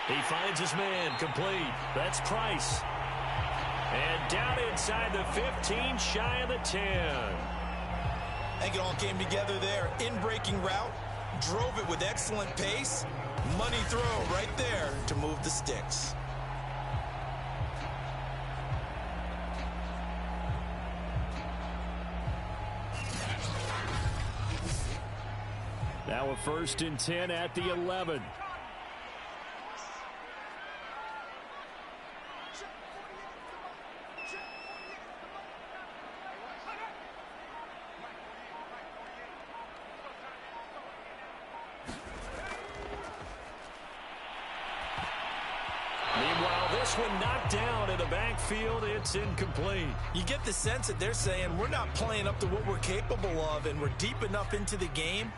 He finds his man, complete. That's Price. And down inside the 15, shy of the 10. I think it all came together there. In-breaking route, drove it with excellent pace. Money throw right there to move the sticks. Now a 1st and 10 at the 11. Meanwhile, this one knocked down in the backfield. It's incomplete. You get the sense that they're saying we're not playing up to what we're capable of, and we're deep enough into the game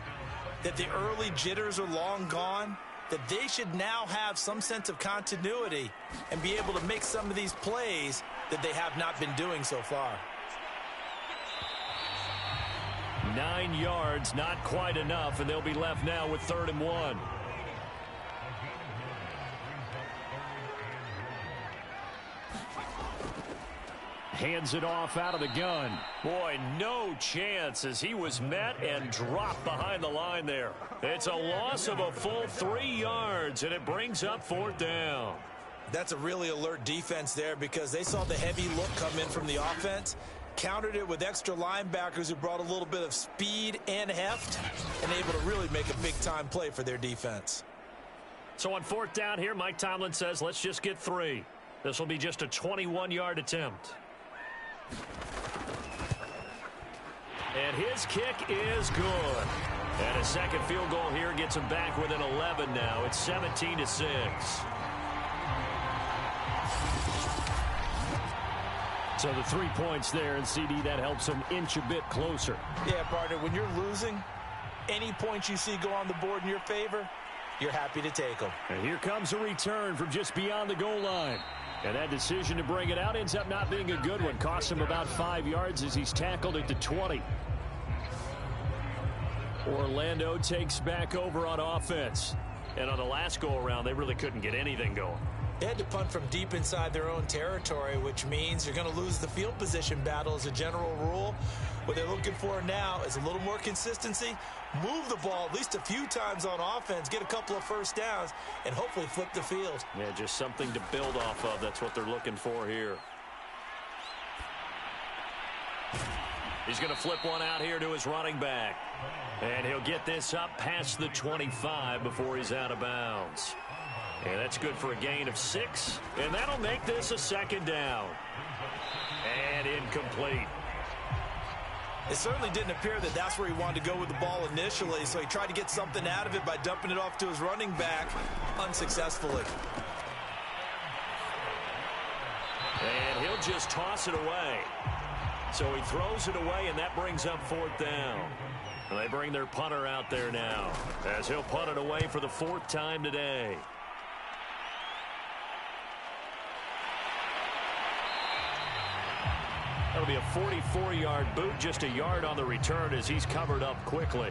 that the early jitters are long gone, that they should now have some sense of continuity and be able to make some of these plays that they have not been doing so far. 9 yards, not quite enough, and they'll be left now with 3rd and 1. Hands it off out of the gun. Boy, no chance as he was met and dropped behind the line there. It's a loss of a full 3 yards, and it brings up 4th down. That's a really alert defense there because they saw the heavy look come in from the offense, countered it with extra linebackers who brought a little bit of speed and heft, and able to really make a big-time play for their defense. So on 4th down here, Mike Tomlin says, let's just get 3. This will be just a 21-yard attempt. And his kick is good. And a second field goal here gets him back within 11 now. It's 17-6. So the 3 points there, and CD, that helps them inch a bit closer. Yeah, partner, when you're losing, any points you see go on the board in your favor, you're happy to take them. And here comes a return from just beyond the goal line. And that decision to bring it out ends up not being a good one. Costs him about 5 yards as he's tackled at the 20. Orlando takes back over on offense. And on the last go-around, they really couldn't get anything going. They had to punt from deep inside their own territory, which means you're going to lose the field position battle as a general rule. What they're looking for now is a little more consistency, move the ball at least a few times on offense, get a couple of 1st downs, and hopefully flip the field. Yeah, just something to build off of. That's what they're looking for here. He's going to flip one out here to his running back. And he'll get this up past the 25 before he's out of bounds. And that's good for a gain of 6. And that'll make this a 2nd down. And incomplete. It certainly didn't appear that that's where he wanted to go with the ball initially, so he tried to get something out of it by dumping it off to his running back unsuccessfully. And he'll just toss it away. So he throws it away, and that brings up 4th down. And they bring their punter out there now as he'll punt it away for the 4th time today. That'll be a 44-yard boot, just a yard on the return as he's covered up quickly.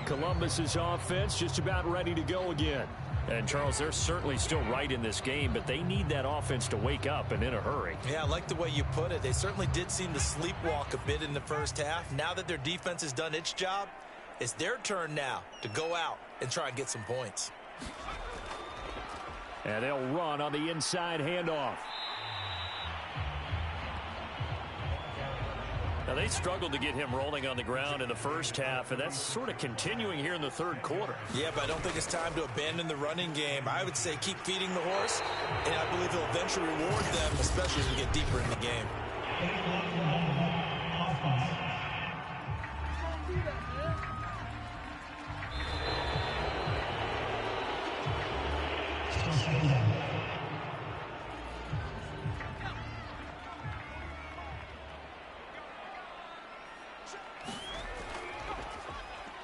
Columbus's offense just about ready to go again. And, Charles, they're certainly still right in this game, but they need that offense to wake up and in a hurry. Yeah, I like the way you put it. They certainly did seem to sleepwalk a bit in the 1st half. Now that their defense has done its job, it's their turn now to go out and try and get some points. And they'll run on the inside handoff. Now, they struggled to get him rolling on the ground in the 1st half, and that's sort of continuing here in the 3rd quarter. Yeah, but I don't think it's time to abandon the running game. I would say keep feeding the horse, and I believe he'll eventually reward them, especially as we get deeper in the game.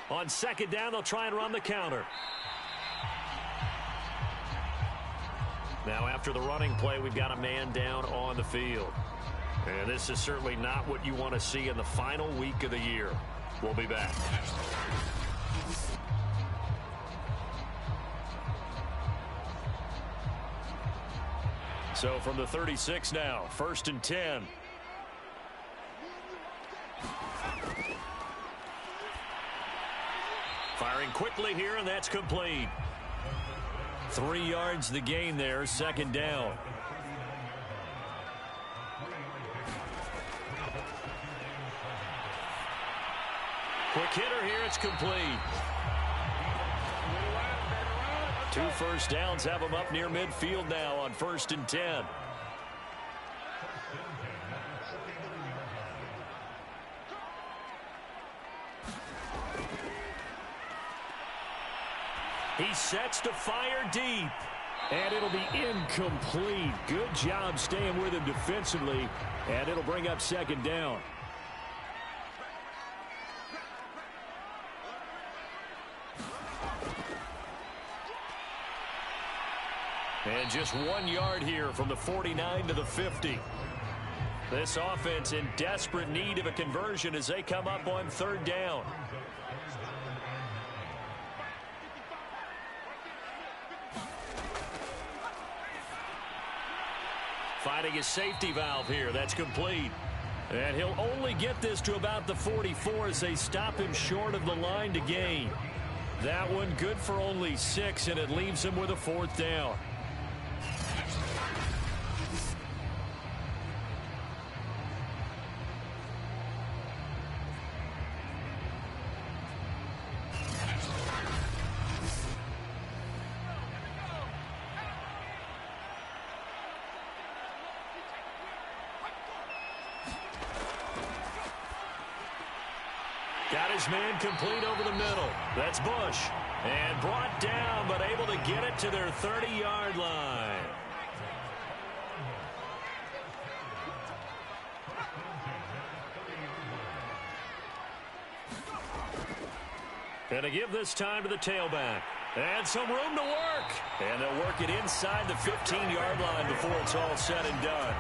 On second down, they'll try and run the counter. Now after the running play, we've got a man down on the field. And this is certainly not what you want to see in the final week of the year. We'll be back. So from the 36 now, 1st and 10. Firing quickly here, and that's complete. 3 yards the gain there, 2nd down. Quick hitter here, it's complete. 2 first downs have them up near midfield now on 1st and 10. He sets to fire deep. And it'll be incomplete. Good job staying with him defensively. And it'll bring up 2nd down. And just 1 yard here from the 49 to the 50. This offense in desperate need of a conversion as they come up on 3rd down. Finding his safety valve here. That's complete. And he'll only get this to about the 44 as they stop him short of the line to gain. That one good for only 6, and it leaves him with a 4th down. Got his man complete over the middle. That's Bush. And brought down, but able to get it to their 30-yard line. And to give this time to the tailback. And some room to work. And they'll work it inside the 15-yard line before it's all said and done.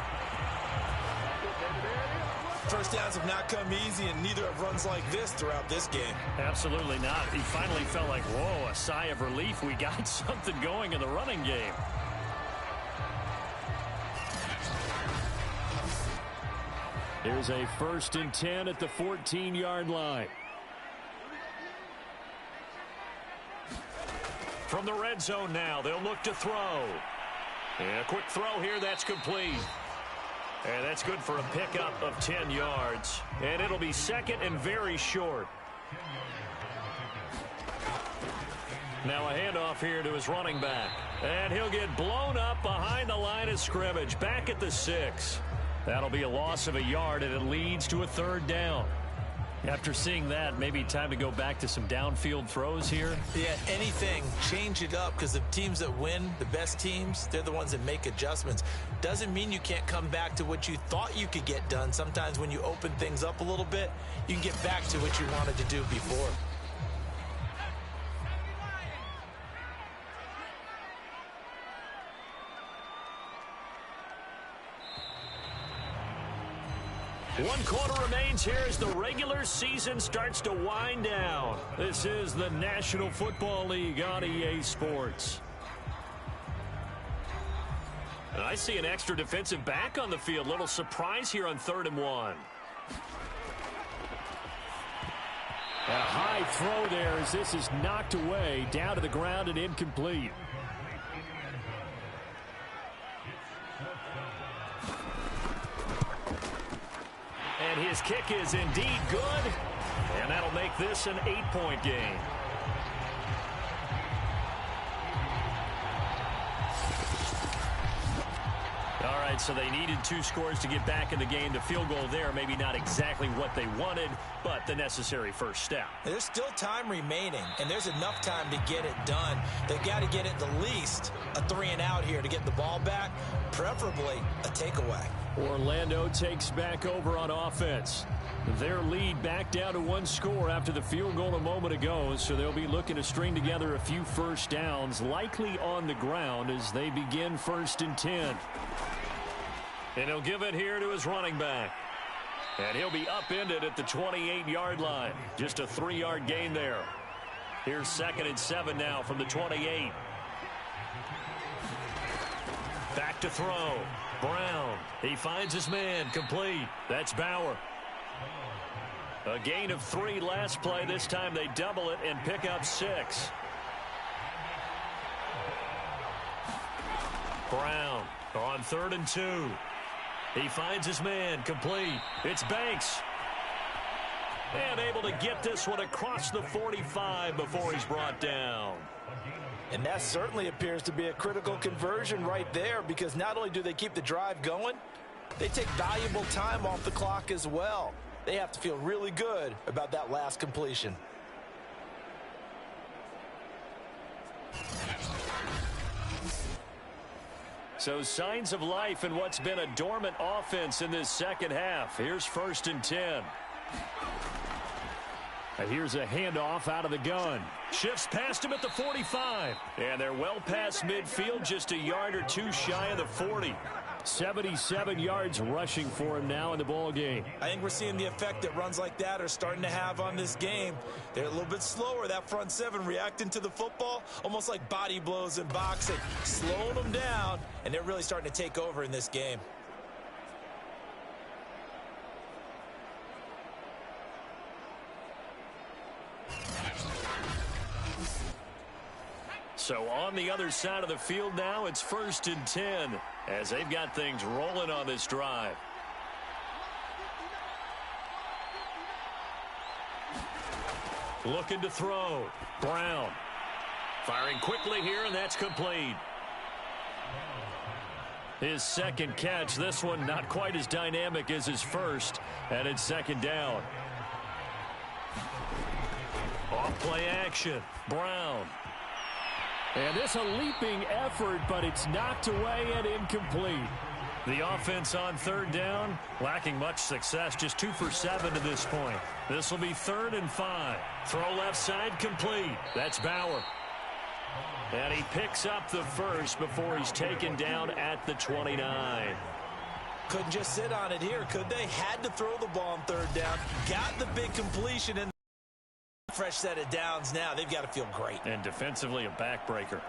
First downs have not come easy, and neither have runs like this throughout this game. Absolutely not. He finally felt like, whoa, a sigh of relief. We got something going in the running game. Here's a 1st and 10 at the 14-yard line. From the red zone now, they'll look to throw. And a quick throw here, that's complete. And that's good for a pickup of 10 yards. And it'll be 2nd and very short. Now a handoff here to his running back. And he'll get blown up behind the line of scrimmage. Back at the 6. That'll be a loss of a yard, and it leads to a 3rd down. After seeing that, maybe time to go back to some downfield throws here. Yeah, anything. Change it up, because the teams that win, the best teams, they're the ones that make adjustments. Doesn't mean you can't come back to what you thought you could get done. Sometimes when you open things up a little bit, you can get back to what you wanted to do before. One quarter remains here as the regular season starts to wind down. This is the National Football League on EA Sports. And I see an extra defensive back on the field. Little surprise here on 3rd and 1. A high throw there as this is knocked away, down to the ground and incomplete. And his kick is indeed good. And that'll make this an 8-point game. All right, right, so they needed 2 scores to get back in the game. The field goal there, maybe not exactly what they wanted, but the necessary first step. There's still time remaining, and there's enough time to get it done. They've got to get at the least a 3-and-out here to get the ball back, preferably a takeaway. Orlando takes back over on offense. Their lead back down to 1 score after the field goal a moment ago, so they'll be looking to string together a few first downs, likely on the ground as they begin 1st and 10. And he'll give it here to his running back. And he'll be upended at the 28-yard line. Just a 3-yard gain there. Here's 2nd and 7 now from the 28. Back to throw. Brown. He finds his man. Complete. That's Bauer. A gain of 3 last play. This time they double it and pick up 6. Brown on 3rd and 2. He finds his man. Complete. It's Banks. And able to get this one across the 45 before he's brought down. And that certainly appears to be a critical conversion right there, because not only do they keep the drive going, they take valuable time off the clock as well. They have to feel really good about that last completion. So signs of life in what's been a dormant offense in this second half. Here's 1st and 10. Here's a handoff out of the gun. Shifts past him at the 45. And they're well past midfield, just a yard or 2 shy of the 40. 77 yards rushing for him now in the ball game. I think we're seeing the effect that runs like that are starting to have on this game. They're a little bit slower, that front 7 reacting to the football, almost like body blows in boxing, slowing them down, and they're really starting to take over in this game. So on the other side of the field now, it's 1st and 10 as they've got things rolling on this drive. Looking to throw. Brown. Firing quickly here, and that's complete. His 2nd catch. This one not quite as dynamic as his first, and it's 2nd down. Off play action. Brown. And this a leaping effort, but it's knocked away and incomplete. The offense on 3rd down, lacking much success, just 2 for 7 to this point. This will be 3rd and 5. Throw left side complete. That's Bauer. And he picks up the first before he's taken down at the 29. Couldn't just sit on it here, could they? Had to throw the ball on 3rd down. Got the big completion in. Fresh set of downs now. They've got to feel great. And defensively a backbreaker.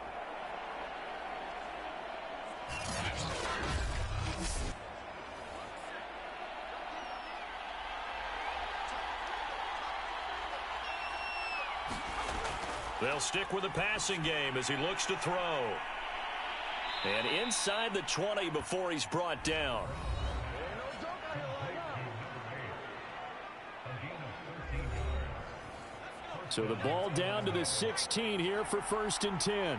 They'll stick with the passing game as he looks to throw. And inside the 20 before he's brought down. So the ball down to the 16 here for 1st and 10.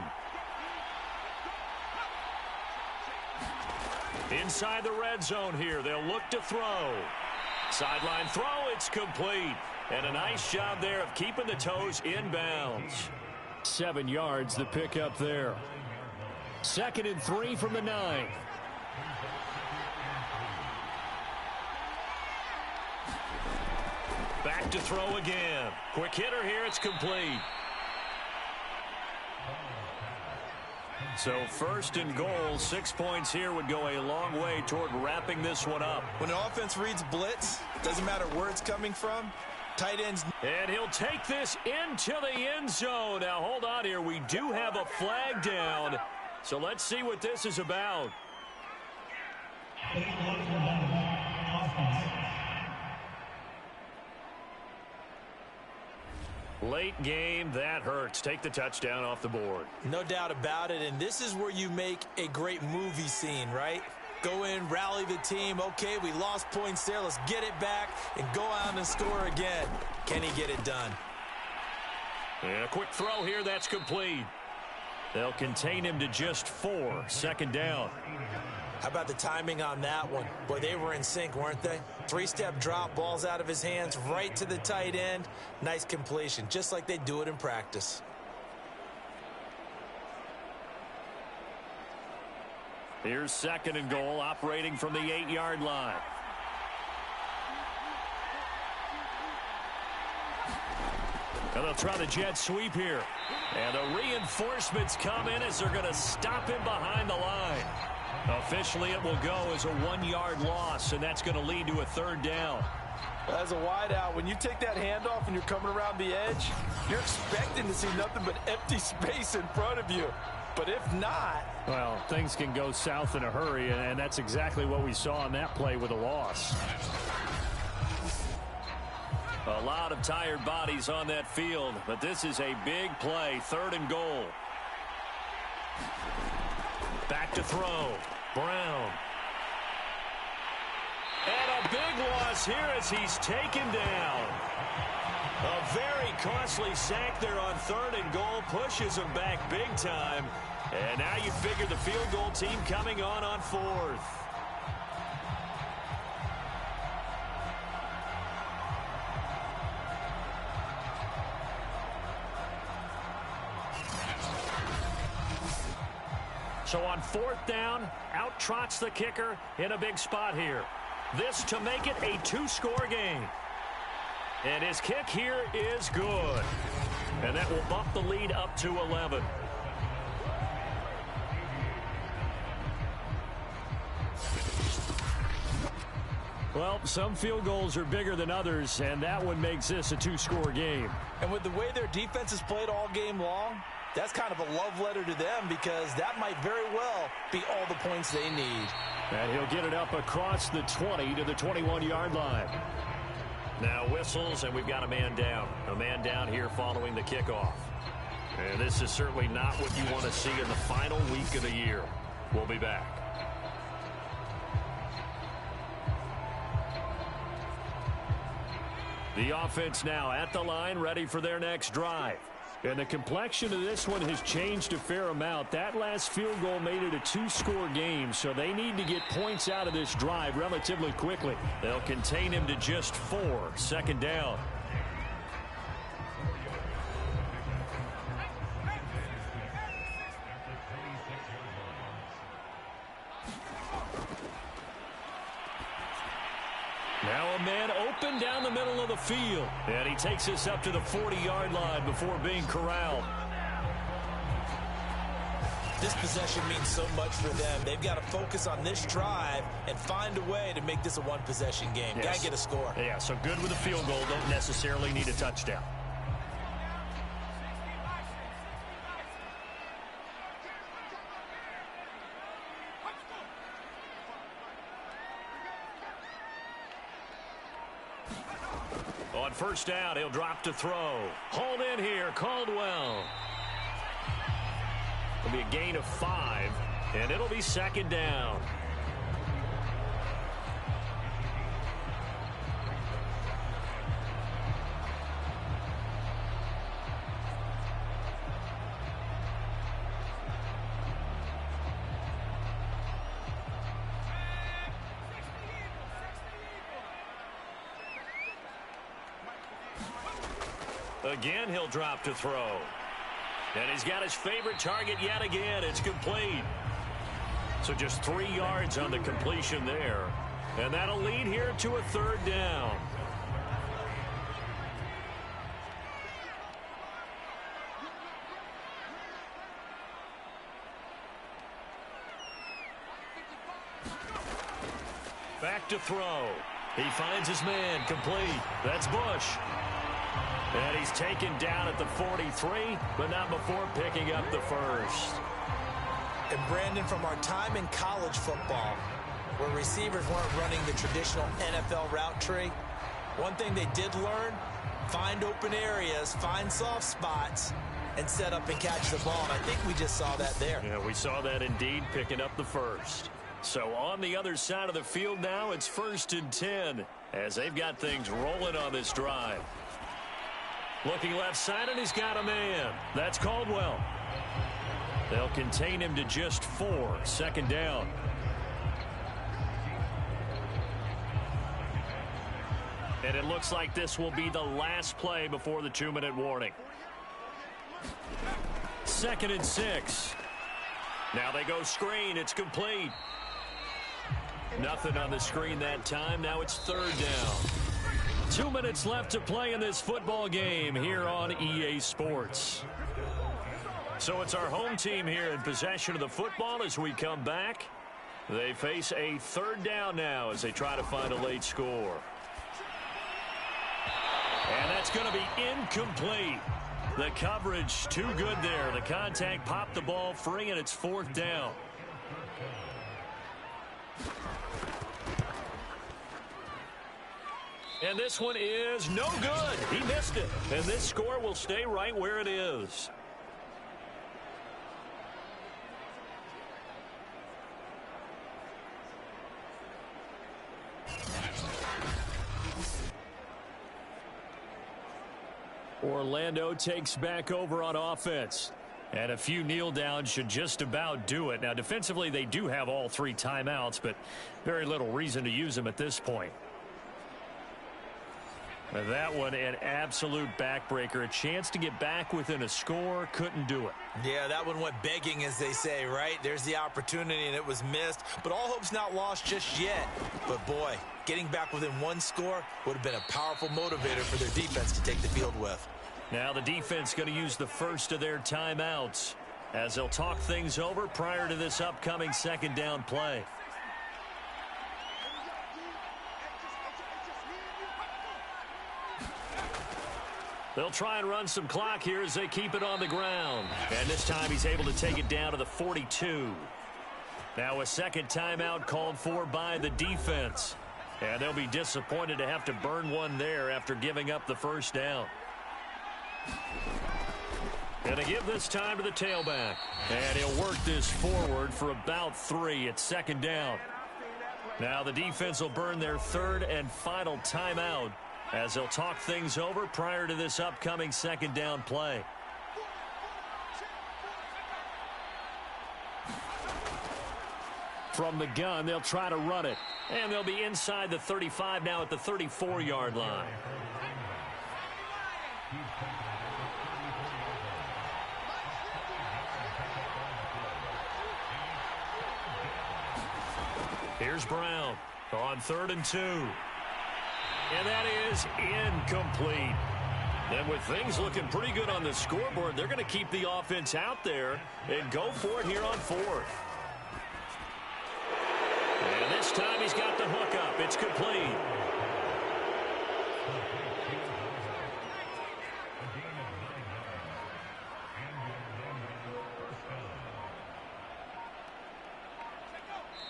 Inside the red zone here. They'll look to throw. Sideline throw. It's complete. And a nice job there of keeping the toes inbounds. 7 yards the pickup there. 2nd and 3 from the 9. Back to throw again. Quick hitter here. It's complete. So 1st and goal, 6 points here would go a long way toward wrapping this one up. When an offense reads blitz, doesn't matter where it's coming from, tight ends. And he'll take this into the end zone. Now hold on here. We do have a flag down. So let's see what this is about. Late game, that hurts. Take the touchdown off the board. No doubt about it, and this is where you make a great movie scene, right? Go in, rally the team. Okay, we lost points there. Let's get it back and go out and score again. Can he get it done? And a quick throw here. That's complete. They'll contain him to just 4. 2nd down. How about the timing on that one? Boy, they were in sync, weren't they? Three-step drop, balls out of his hands, right to the tight end. Nice completion, just like they do it in practice. Here's 2nd and goal, operating from the 8-yard line. And they'll try the jet sweep here. And the reinforcements come in as they're going to stop him behind the line. Officially, it will go as a 1-yard loss, and that's going to lead to a 3rd down. As a wideout, when you take that handoff and you're coming around the edge, you're expecting to see nothing but empty space in front of you. But if not... Well, things can go south in a hurry, and that's exactly what we saw on that play with a loss. A lot of tired bodies on that field, but this is a big play, 3rd and goal. Back to throw. Brown. And a big loss here as he's taken down. A very costly sack there on 3rd and goal, pushes him back big time. And now you figure the field goal team coming on 4th. So on 4th down, out trots the kicker in a big spot here. This to make it a 2-score game. And his kick here is good. And that will bump the lead up to 11. Well, some field goals are bigger than others, and that one makes this a 2-score game. And with the way their defense has played all game long, that's kind of a love letter to them because that might very well be all the points they need. And he'll get it up across the 20 to the 21-yard line. Now whistles, and we've got a man down. A man down here following the kickoff. And this is certainly not what you want to see in the final week of the year. We'll be back. The offense now at the line, ready for their next drive. And the complexion of this one has changed a fair amount. That last field goal made it a 2-score game, so they need to get points out of this drive relatively quickly. They'll contain him to just 4, 2nd down. Now a man open down the middle of the field. And he takes us up to the 40-yard line before being corralled. This possession means so much for them. They've got to focus on this drive and find a way to make this a one-possession game. Yes. Got to get a score. Yeah, so good with a field goal. Don't necessarily need a touchdown. On 1st down, he'll drop to throw. Hauled in here, Caldwell. It'll be a gain of 5, and it'll be 2nd down. Again, he'll drop to throw. And he's got his favorite target yet again. It's complete. So just 3 yards on the completion there. And that'll lead here to a 3rd down. Back to throw. He finds his man, complete. That's Bush. And he's taken down at the 43, but not before picking up the 1st. And Brandon, from our time in college football, where receivers weren't running the traditional NFL route tree, one thing they did learn, find open areas, find soft spots, and set up and catch the ball. And I think we just saw that there. Yeah, we saw that indeed, picking up the 1st. So on the other side of the field now, it's 1st and 10, as they've got things rolling on this drive. Looking left side, and he's got a man. That's Caldwell. They'll contain him to just 4, 2nd down. And it looks like this will be the last play before the 2-minute warning. 2nd and 6. Now they go screen. It's complete. Nothing on the screen that time. Now it's 3rd down. 2 minutes left to play in this football game here on EA Sports. So it's our home team here in possession of the football as we come back. They face a 3rd down now as they try to find a late score. And that's going to be incomplete. The coverage too good there. The contact popped the ball free, and it's 4th down. And this one is no good. He missed it. And this score will stay right where it is. Orlando takes back over on offense. And a few kneel downs should just about do it. Now, defensively, they do have all 3 timeouts, but very little reason to use them at this point. That one, an absolute backbreaker. A chance to get back within a score, couldn't do it. Yeah, that one went begging, as they say, right? There's the opportunity, and it was missed. But all hope's not lost just yet. But, boy, getting back within 1 score would have been a powerful motivator for their defense to take the field with. Now the defense going to use the first of their timeouts as they'll talk things over prior to this upcoming 2nd down play. They'll try and run some clock here as they keep it on the ground. And this time he's able to take it down to the 42. Now a 2nd timeout called for by the defense. And they'll be disappointed to have to burn one there after giving up the 1st down. Going to give this time to the tailback. And he'll work this forward for about 3 at 2nd down. Now the defense will burn their 3rd and final timeout as they'll talk things over prior to this upcoming 2nd down play. From the gun, they'll try to run it. And they'll be inside the 35 now at the 34-yard line. Here's Brown on 3rd and 2. And that is incomplete. And with things looking pretty good on the scoreboard, they're going to keep the offense out there and go for it here on 4th. And this time he's got the hook up. It's complete.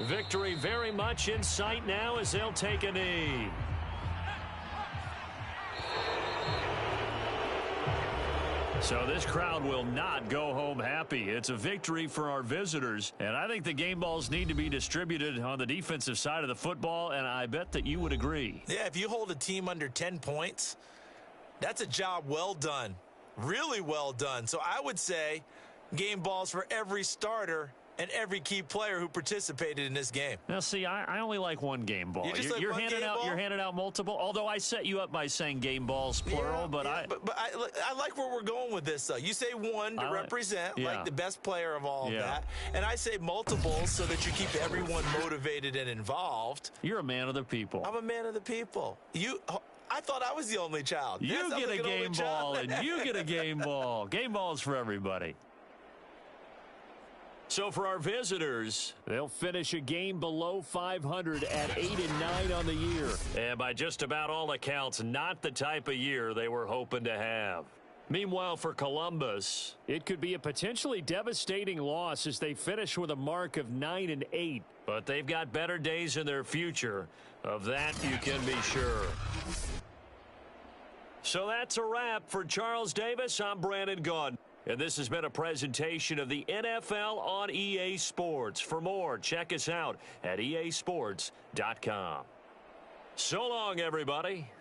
Victory very much in sight now as they'll take a knee. So this crowd will not go home happy. It's a victory for our visitors, and I think the game balls need to be distributed on the defensive side of the football, and I bet that you would agree. Yeah, if you hold a team under 10 points, that's a job well done, really well done. So I would say game balls for every starter and every key player who participated in this game. Now, see, I only like one game ball. You're handing out multiple. Although I set you up by saying game balls plural, but I like where we're going with this. Though you say one to represent like the best player of all of that, and I say multiples so that you keep everyone motivated and involved. You're a man of the people. I'm a man of the people. I thought I was the only child. You get a game ball, and you get a game ball. Game balls for everybody. So for our visitors, they'll finish a game below 500 at 8-9 on the year. And by just about all accounts, not the type of year they were hoping to have. Meanwhile, for Columbus, it could be a potentially devastating loss as they finish with a mark of 9-8. But they've got better days in their future. Of that, you can be sure. So that's a wrap. For Charles Davis, I'm Brandon Gaudin. And this has been a presentation of the NFL on EA Sports. For more, check us out at easports.com. So long, everybody.